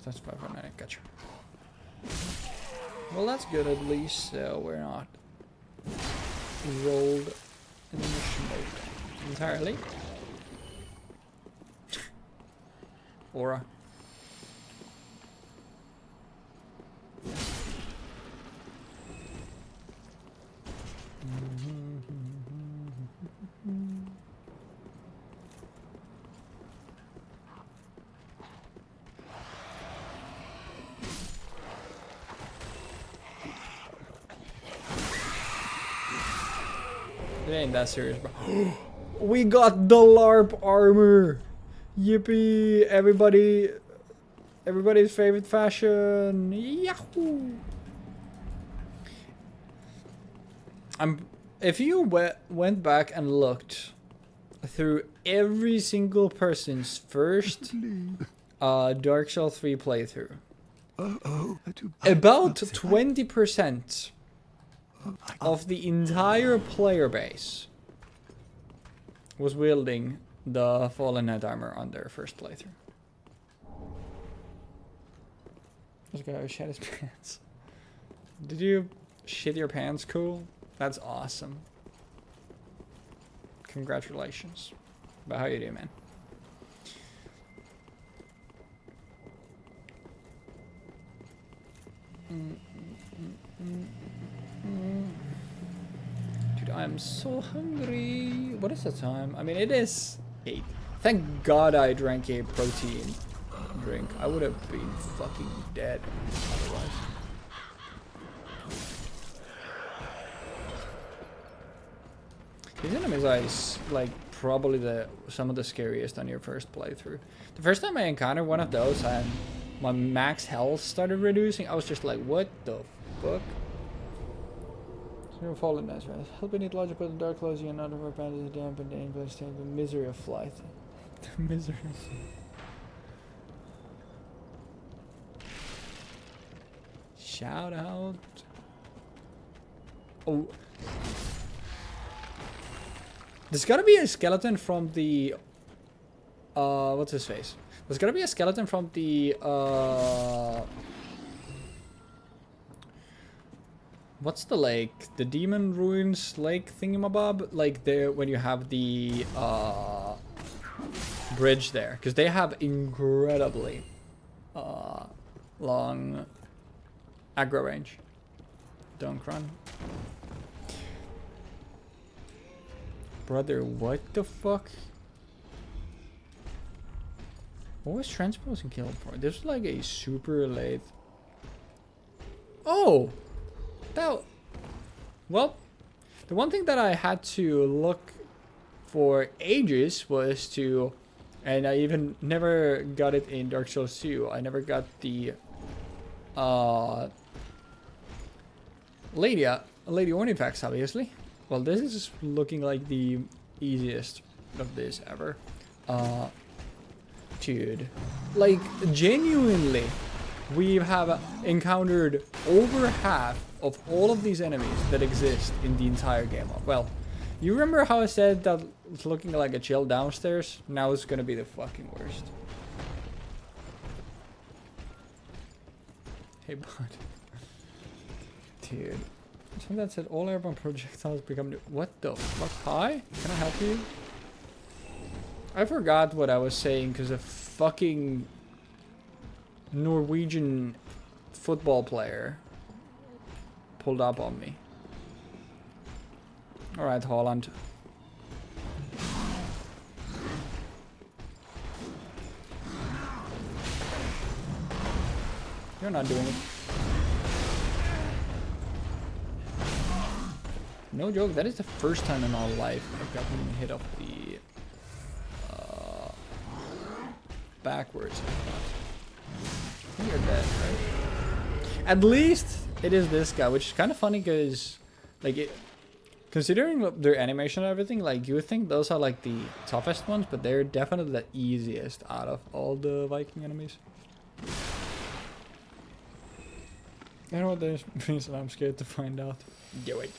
That's 509. Gotcha. Well, that's good at least. So we're not rolled in the mission mode entirely. Aura. It ain't that serious, bro. We got the LARP armor! Yippee! Everybody's favorite fashion! Yahoo! If you went back and looked through every single person's first Dark Souls 3 playthrough. About 20% of the entire player base was wielding the Fallen Knight armor on their first playthrough. This guy shat his pants. Did you shit your pants? Cool. That's awesome. Congratulations. But how you doing, man? Dude, I'm so hungry. What is the time? I mean, it is 8. Thank God I drank a protein drink. I would have been fucking dead otherwise. These enemies are like probably some of the scariest on your first playthrough. The first time I encountered one of those and my max health started reducing, I was just like, what the fuck? Zero Fallen Knights, right? Helping it larger put the dark closing and other bandits dampen the aim state the misery of flight. The misery. Shout out. Oh. There's gotta be a skeleton from the what's his face? There's gotta be a skeleton from the what's the lake? The Demon Ruins Lake thingamabob? Like there when you have the bridge there. Because they have incredibly long aggro range. Don't run. Brother, what the fuck? What was transposing killed for? This was like a super late. Oh! That. Well, the one thing that I had to look for ages was to. And I even never got it in Dark Souls 2. I never got the. Lady Ornifex, obviously. Well, this is looking like the easiest of this ever. Dude. Like, genuinely, we have encountered over half of all of these enemies that exist in the entire game. Well, you remember how I said that it's looking like a chill downstairs? Now it's gonna be the fucking worst. Hey, bud. Dude. Something that said all airborne projectiles become new. What the fuck? Hi? Can I help you? I forgot what I was saying because a fucking Norwegian football player pulled up on me. Alright, Holland. You're not doing it. No joke, that is the first time in my life I've gotten hit off the backwards. You're dead, right? At least it is this guy, which is kind of funny because, like, considering their animation and everything, like, you would think those are like the toughest ones, but they're definitely the easiest out of all the Viking enemies. You know what this means, and I'm scared to find out. Do it.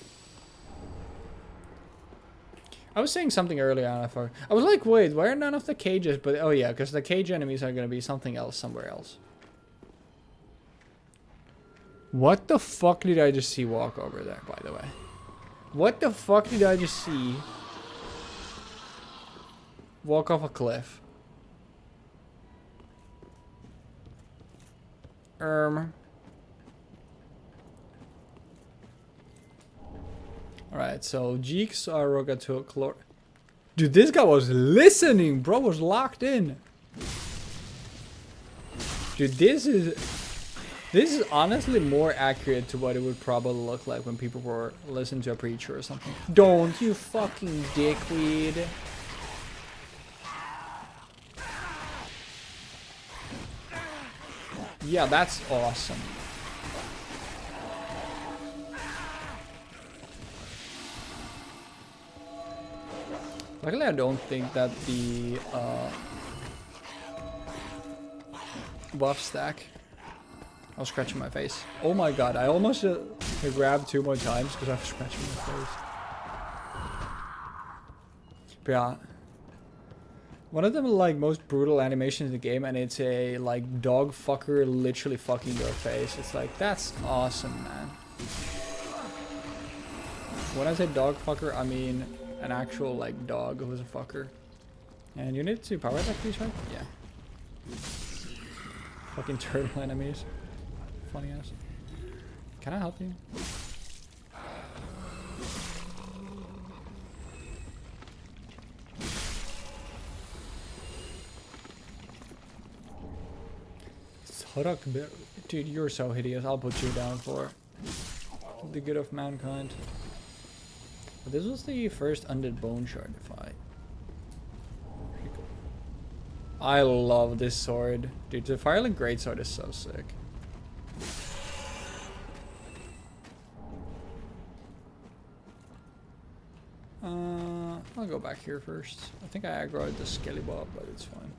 I was saying something earlier on. I was like, wait, why are none of the cages? But oh yeah, because the cage enemies are gonna be something else somewhere else. What the fuck did I just see walk over there, by the way? What the fuck did I just see walk off a cliff? Alright, so Jeeks are Rogatoclor. Dude, this guy was listening, bro, was locked in. Dude, this is honestly more accurate to what it would probably look like when people were listening to a preacher or something. Don't you fucking dickweed. Yeah, that's awesome. Luckily, I don't think that the buff stack. I was scratching my face. Oh my god, I almost grabbed 2 more times because I was scratching my face. But yeah. One of the like most brutal animations in the game, and it's a like dog fucker literally fucking your face. It's like, that's awesome, man. When I say dog fucker, I mean an actual like dog who's a fucker. And you need to power attack these, right? Yeah. Fucking turtle enemies. Funny ass. Can I help you? Dude, you're so hideous. I'll put you down for the good of mankind. But this was the first undead bone shard fight. I love this sword. Dude, the Firelink Greatsword is so sick. I'll go back here first. I think I aggroed the Skelly Bob, but it's fine.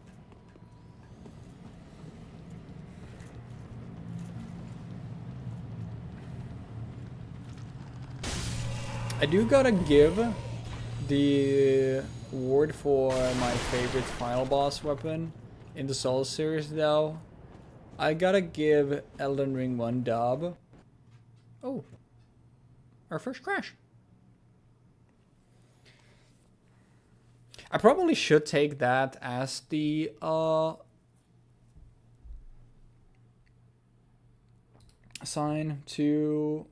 I do gotta give the award for my favorite final boss weapon in the Souls series though. I gotta give Elden Ring 1 dub. Oh. Our first crash. I probably should take that as the sign to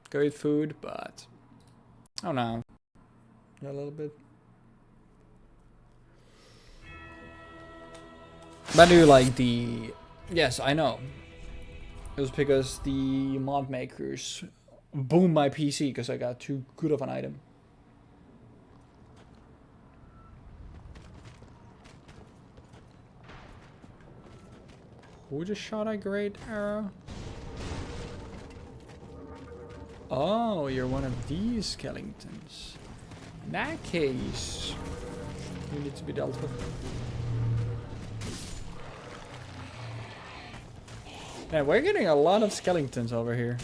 go eat food, but oh no, a little bit. But I do like the, yes, I know. It was because the mod makers boomed my PC because I got too good of an item. Who just shot a great arrow? Oh, you're one of these skeletons. In that case, you need to be dealt with. Yeah, we're getting a lot of skeletons over here.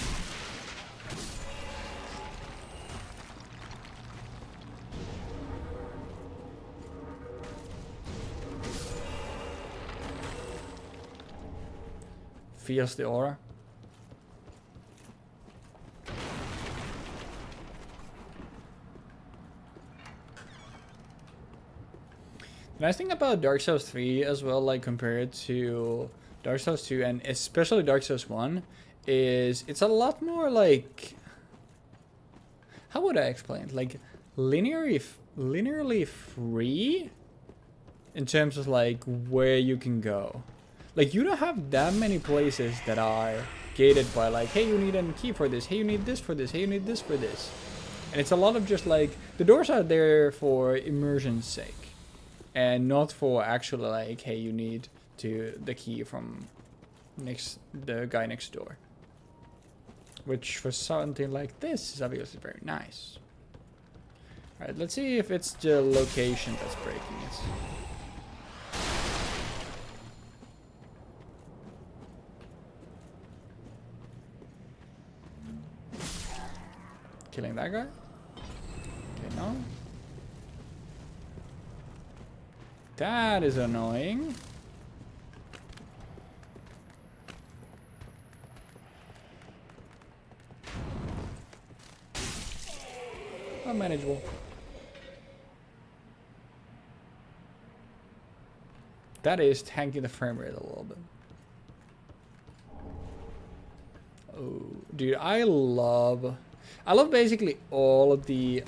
Feels the aura. The nice thing about Dark Souls 3 as well, like compared to Dark Souls 2 and especially Dark Souls 1, is it's a lot more like, how would I explain it? Like linearly free in terms of like where you can go. Like you don't have that many places that are gated by like, hey, you need a key for this, hey, you need this for this, hey, you need this for this. And it's a lot of just like, the doors are there for immersion's sake. And not for actually like, hey, you need the key from the guy next door. Which for something like this is obviously very nice. Alright, let's see if it's the location that's breaking it. Killing that guy? Okay, no. That is annoying. Manageable. That is tanking the frame rate a little bit. Oh, dude, I love basically all of the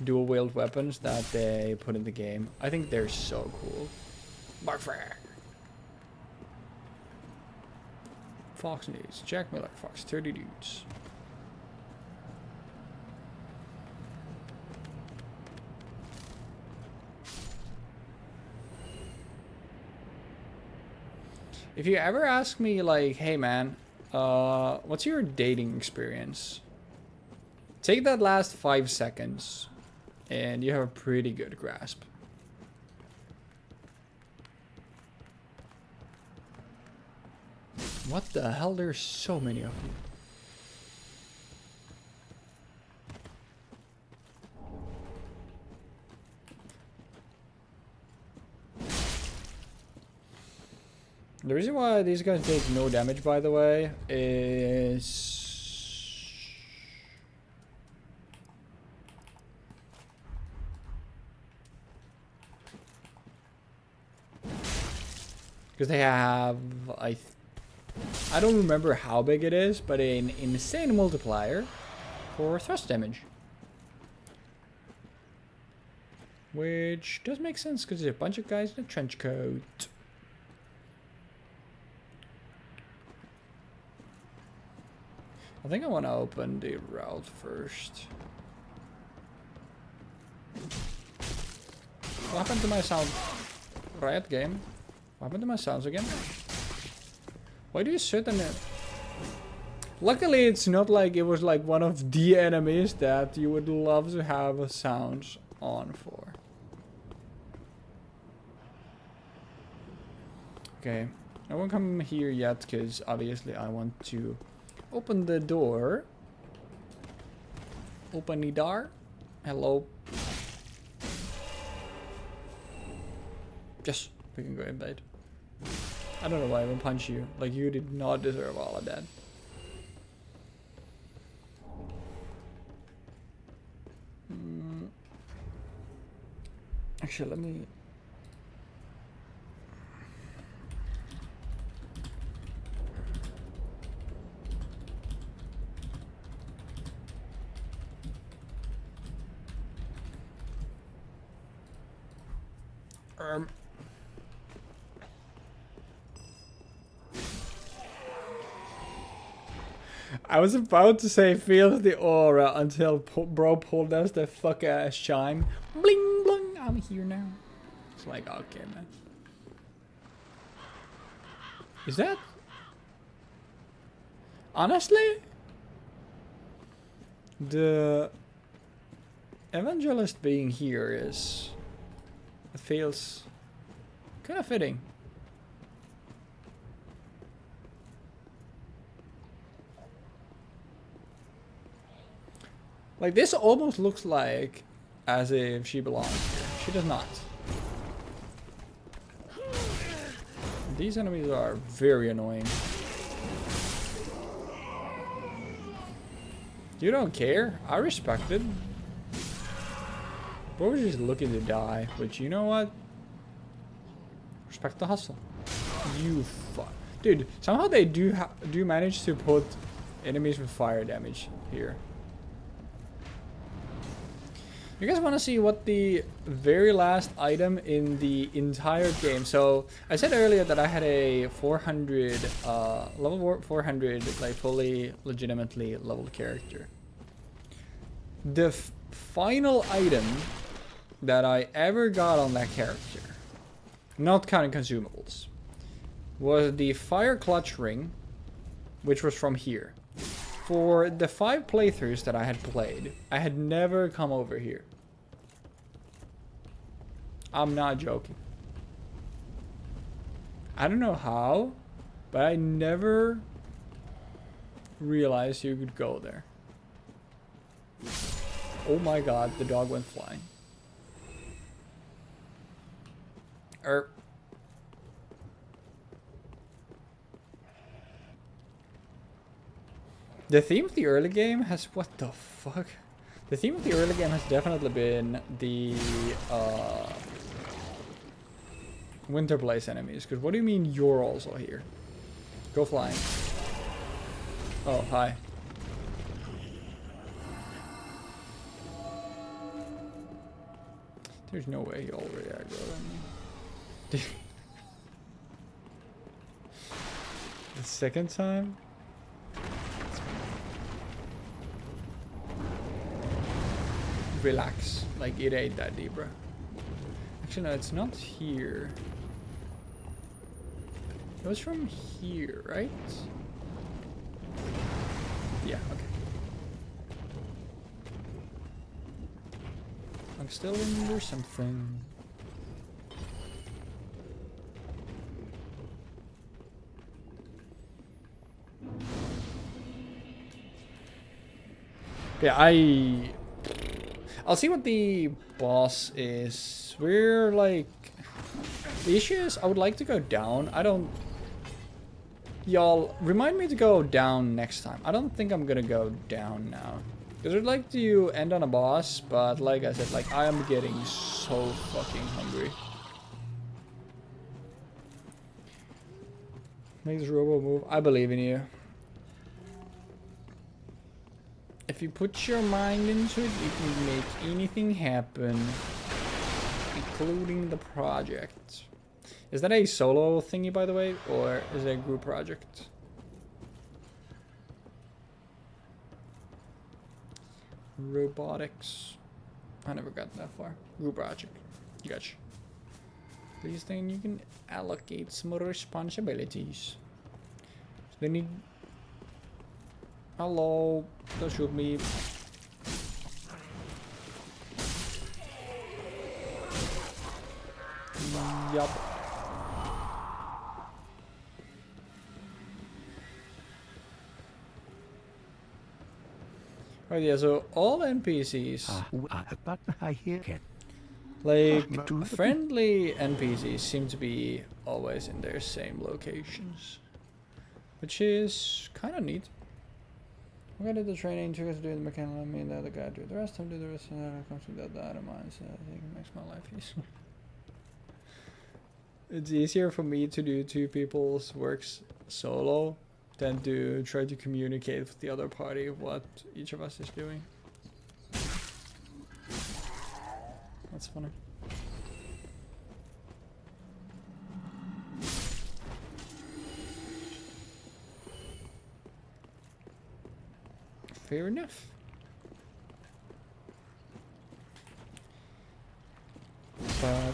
dual wield weapons that they put in the game. I think they're so cool. Barfrag. Fox needs Jack Miller, Fox 30 dudes. If you ever ask me like, hey man, What's your dating experience? Take that last 5 seconds, and you have a pretty good grasp. What the hell? There's so many of you. The reason why these guys take no damage, by the way, is... because they have, I don't remember how big it is, but an insane multiplier for thrust damage. Which does make sense, because there's a bunch of guys in a trench coat. I think I want to open the route first. What happened to my sound? Riot game. What happened to my sounds again? Why do you sit in it? Luckily, it's not like it was like one of the enemies that you would love to have sounds on for. Okay, I won't come here yet because obviously I want to open the door. Open the door. Hello. Yes, we can go in bed. I don't know why I would punch you. Like, you did not deserve all of that. Actually, let me... I was about to say feel the aura until bro pulled us the fuck ass chime. Bling bling, I'm here now. It's like, okay, man. Is that? Honestly? The evangelist being here is... it feels kind of fitting. Like, this almost looks like as if she belongs here. She does not. These enemies are very annoying. You don't care. I respect it. Bro was just looking to die, but you know what? Respect the hustle. You fuck. Dude, somehow they do manage to put enemies with fire damage here. You guys want to see what the very last item in the entire game? So I said earlier that I had a 400 level 400 like fully legitimately leveled character. The final item that I ever got on that character, not counting consumables, was the fire clutch ring, which was from here. For the 5 playthroughs that I had played, I had never come over here. I'm not joking. I don't know how, but I never realized you could go there. Oh my god, the dog went flying. The theme of the early game has... what the fuck? The theme of the early game has definitely been the Winter Blaze enemies. Because what do you mean you're also here? Go flying. Oh, hi. There's no way he already aggroed on me. The second time? Relax, like it ain't that deep, bro. Actually, no, it's not here. It was from here, right? Yeah, okay. I'm still under something. Yeah, I'll see what the boss is. We're like, the issue is I would like to go down. I don't. Y'all remind me to go down next time. I don't think I'm gonna go down now. Because I'd like to end on a boss, but like I said, like I am getting so fucking hungry. Make this robo move. I believe in you. If you put your mind into it, you can make anything happen, including the project. Is that a solo thingy, by the way, or is it a group project? Robotics. I never got that far. Group project. Gotcha. Please, then you can allocate some responsibilities. So they need. Hello, don't shoot me. Yup. Oh yeah, so all NPCs, But I hear it. like friendly NPCs, seem to be always in their same locations, which is kind of neat. We're gonna do the training, trick us to do the mechanical, I mean the other guy do the rest, I'm do the rest, and then it comes to that data mine, so I think it makes my life easier. It's easier for me to do two people's works solo than to try to communicate with the other party what each of us is doing. That's funny. Fair enough.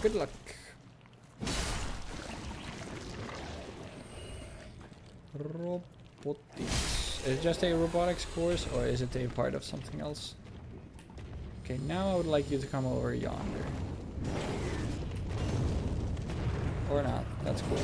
Good luck. Robotics. Is it just a robotics course or is it a part of something else? Okay, now I would like you to come over yonder. Or not. That's cool.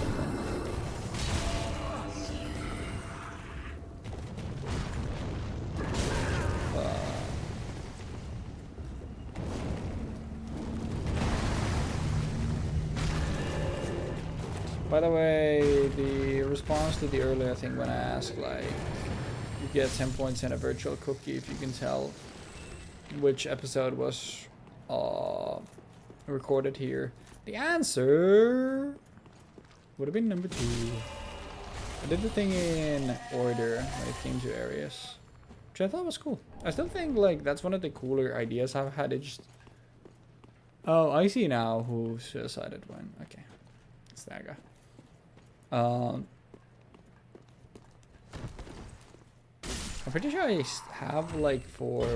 By the way, the response to the earlier thing when I asked, like, you get 10 points in a virtual cookie if you can tell which episode was recorded here. The answer would have been number 2. I did the thing in order when it came to areas, which I thought was cool. I still think, like, that's one of the cooler ideas I've had. It just... Oh, I see now who suicided when. Okay. It's that guy. I'm pretty sure I have, like, for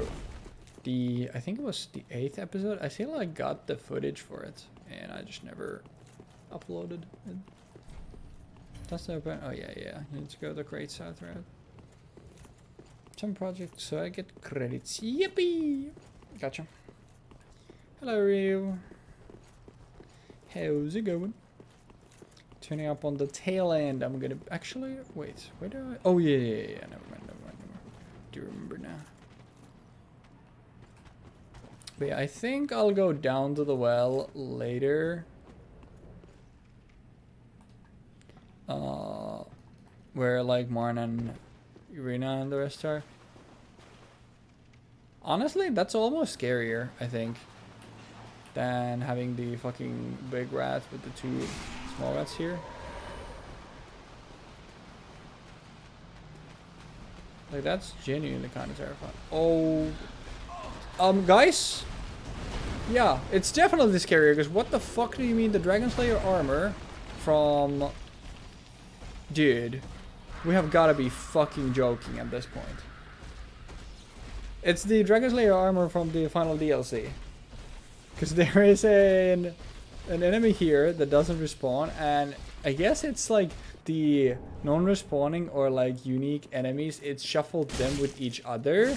the, I think it was the 8th episode, I feel like I got the footage for it and I just never uploaded it. That's open. Oh yeah, you need to go the Great South route. Some project, so I get credits. Yippee! Gotcha. Hello, Ryu. How's it going? Turning up on the tail end. I'm gonna actually wait. Where do I? Oh yeah. Never mind. Do you remember now? But yeah, I think I'll go down to the well later. Where like Marn and Irina and the rest are. Honestly, that's almost scarier, I think, than having the fucking big rat with the 2 small rats here. Like, that's genuinely kind of terrifying. Oh, guys? Yeah, it's definitely scarier, because what the fuck do you mean the Dragon Slayer armor from... Dude, we have gotta be fucking joking at this point. It's the Dragon Slayer armor from the final DLC. Because there is an enemy here that doesn't respawn, and I guess it's like the non-respawning or like unique enemies, it shuffled them with each other.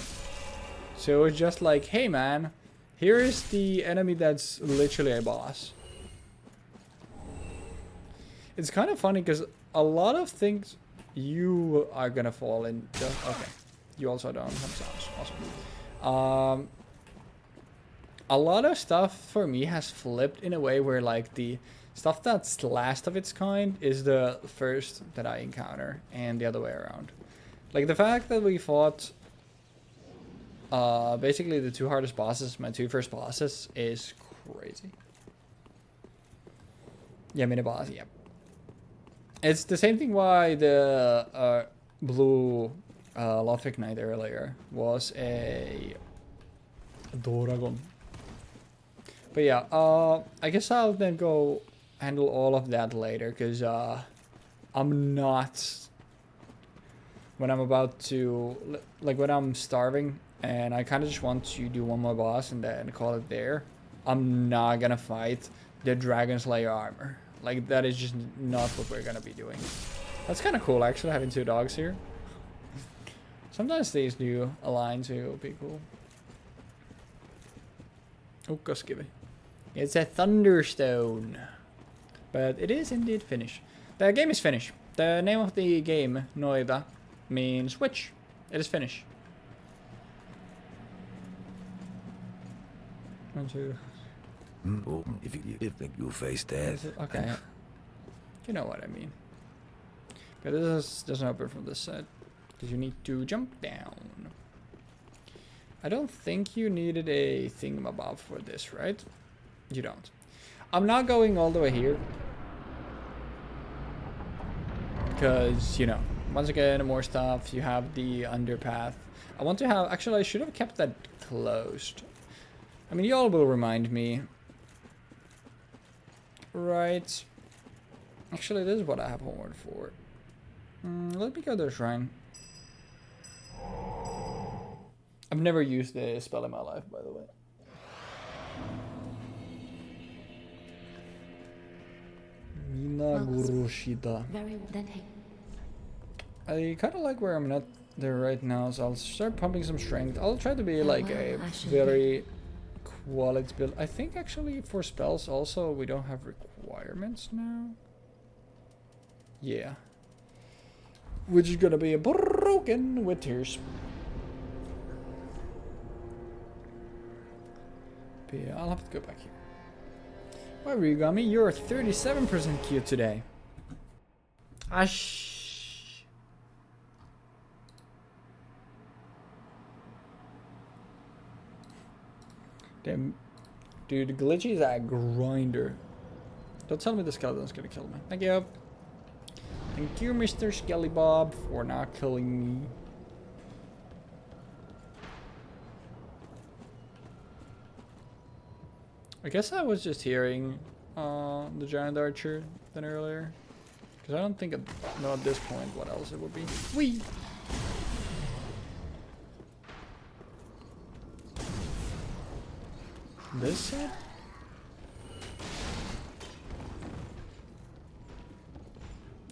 So it's just like, hey man, here is the enemy that's literally a boss. It's kind of funny because a lot of things you are gonna fall in. Okay, you also don't have sounds. Awesome. A lot of stuff for me has flipped in a way where like the stuff that's last of its kind is the first that I encounter, and the other way around. Like the fact that we fought basically the two hardest bosses, my two first bosses, is crazy. Yeah, mini boss, yep. It's the same thing why the blue Lothric Knight earlier was a Doragon. But yeah, I guess I'll then go handle all of that later, because I'm not, when I'm about to, like when I'm starving and I kind of just want to do one more boss and then call it there, I'm not gonna fight the Dragon Slayer armor. Like that is just not what we're gonna be doing. That's kind of cool actually, having two dogs here. Sometimes these new aligns will be cool. Oh, Koskivi. It's a Thunderstone. But it is indeed finished. The game is finished. The name of the game, Noida, means witch. It is finished. 1, 2. Oh, if you think you'll face death. Okay. You know what I mean. But this doesn't open from this side. Because you need to jump down. I don't think you needed a thingamabob for this, right? You don't. I'm not going all the way here. Because, you know, once again, more stuff. You have the underpath. I want to have... Actually, I should have kept that closed. I mean, you all will remind me. Right. Actually, this is what I have homework for. Let me go to the shrine. I've never used this spell in my life, by the way. Minagurushida. Very well then. Hey. I kind of like where I'm at there right now, so I'll start pumping some strength. I'll try to be like a very quality build. I think actually for spells also we don't have requirements now. Yeah. Which is gonna be a broken with tears. But yeah, I'll have to go back here. Why, Ryugami, you're 37% cute today. Ash. Damn. Dude, Glitchy is a grinder. Don't tell me the skeleton's gonna kill me. Thank you. Thank you, Mr. Skelly Bob, for not killing me. I guess I was just hearing the giant archer than earlier. Because I don't think I know at this point what else it would be. Whee! This side?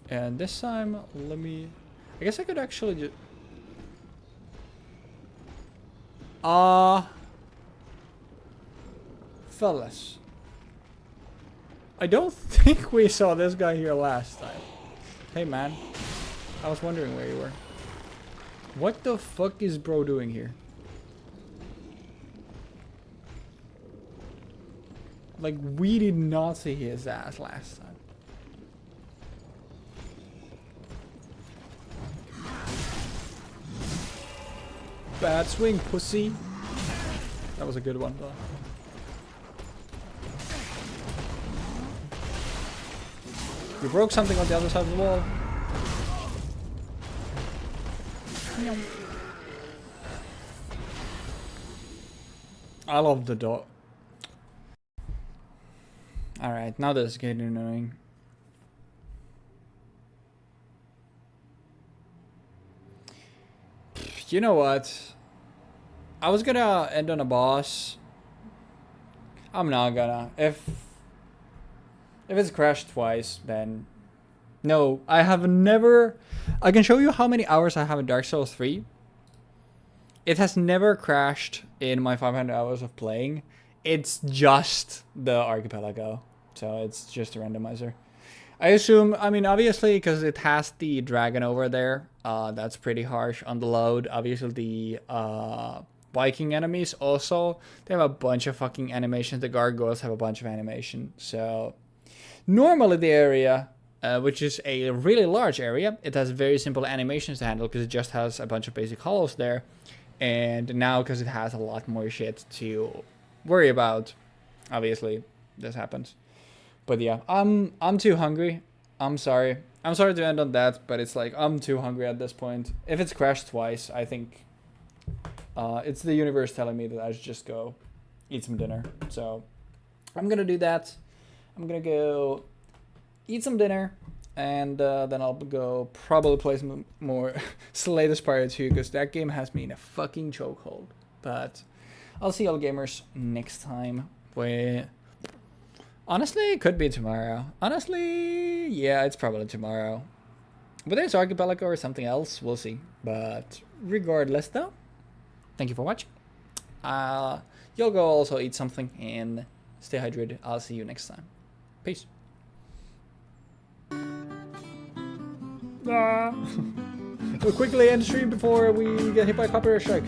And this time, let me... I guess I could actually just... Fellas. I don't think we saw this guy here last time. Hey man. I was wondering where you were. What the fuck is bro doing here? Like, we did not see his ass last time. Bad swing, pussy. That was a good one, though. You broke something on the other side of the wall. I love the dog. Alright, now this is getting annoying. You know what? I was gonna end on a boss. I'm not gonna. If it's crashed twice, then No, I have never. I can show you how many hours I have in Dark Souls 3. It has never crashed in my 500 hours of playing. It's just the Archipelago. So it's just a randomizer. I assume, I mean, obviously, because it has the dragon over there, that's pretty harsh on the load. Obviously, the Viking enemies also, they have a bunch of fucking animations. The gargoyles have a bunch of animation. So normally the area, which is a really large area, it has very simple animations to handle because it just has a bunch of basic hollows there. And now, because it has a lot more shit to worry about, obviously, this happens. But yeah, I'm too hungry. I'm sorry. I'm sorry to end on that, but it's like, I'm too hungry at this point. If it's crashed twice, I think it's the universe telling me that I should just go eat some dinner. So I'm going to do that. I'm going to go eat some dinner. And then I'll go probably play some more Slay the Spire 2, because that game has me in a fucking chokehold. But I'll see y'all gamers next time. Honestly, it could be tomorrow. Honestly, yeah, it's probably tomorrow. Whether it's Archipelago or something else, we'll see. But regardless, though, thank you for watching. Y'all go also eat something and stay hydrated. I'll see you next time. Peace. We'll quickly end the stream before we get hit by a copyright strike.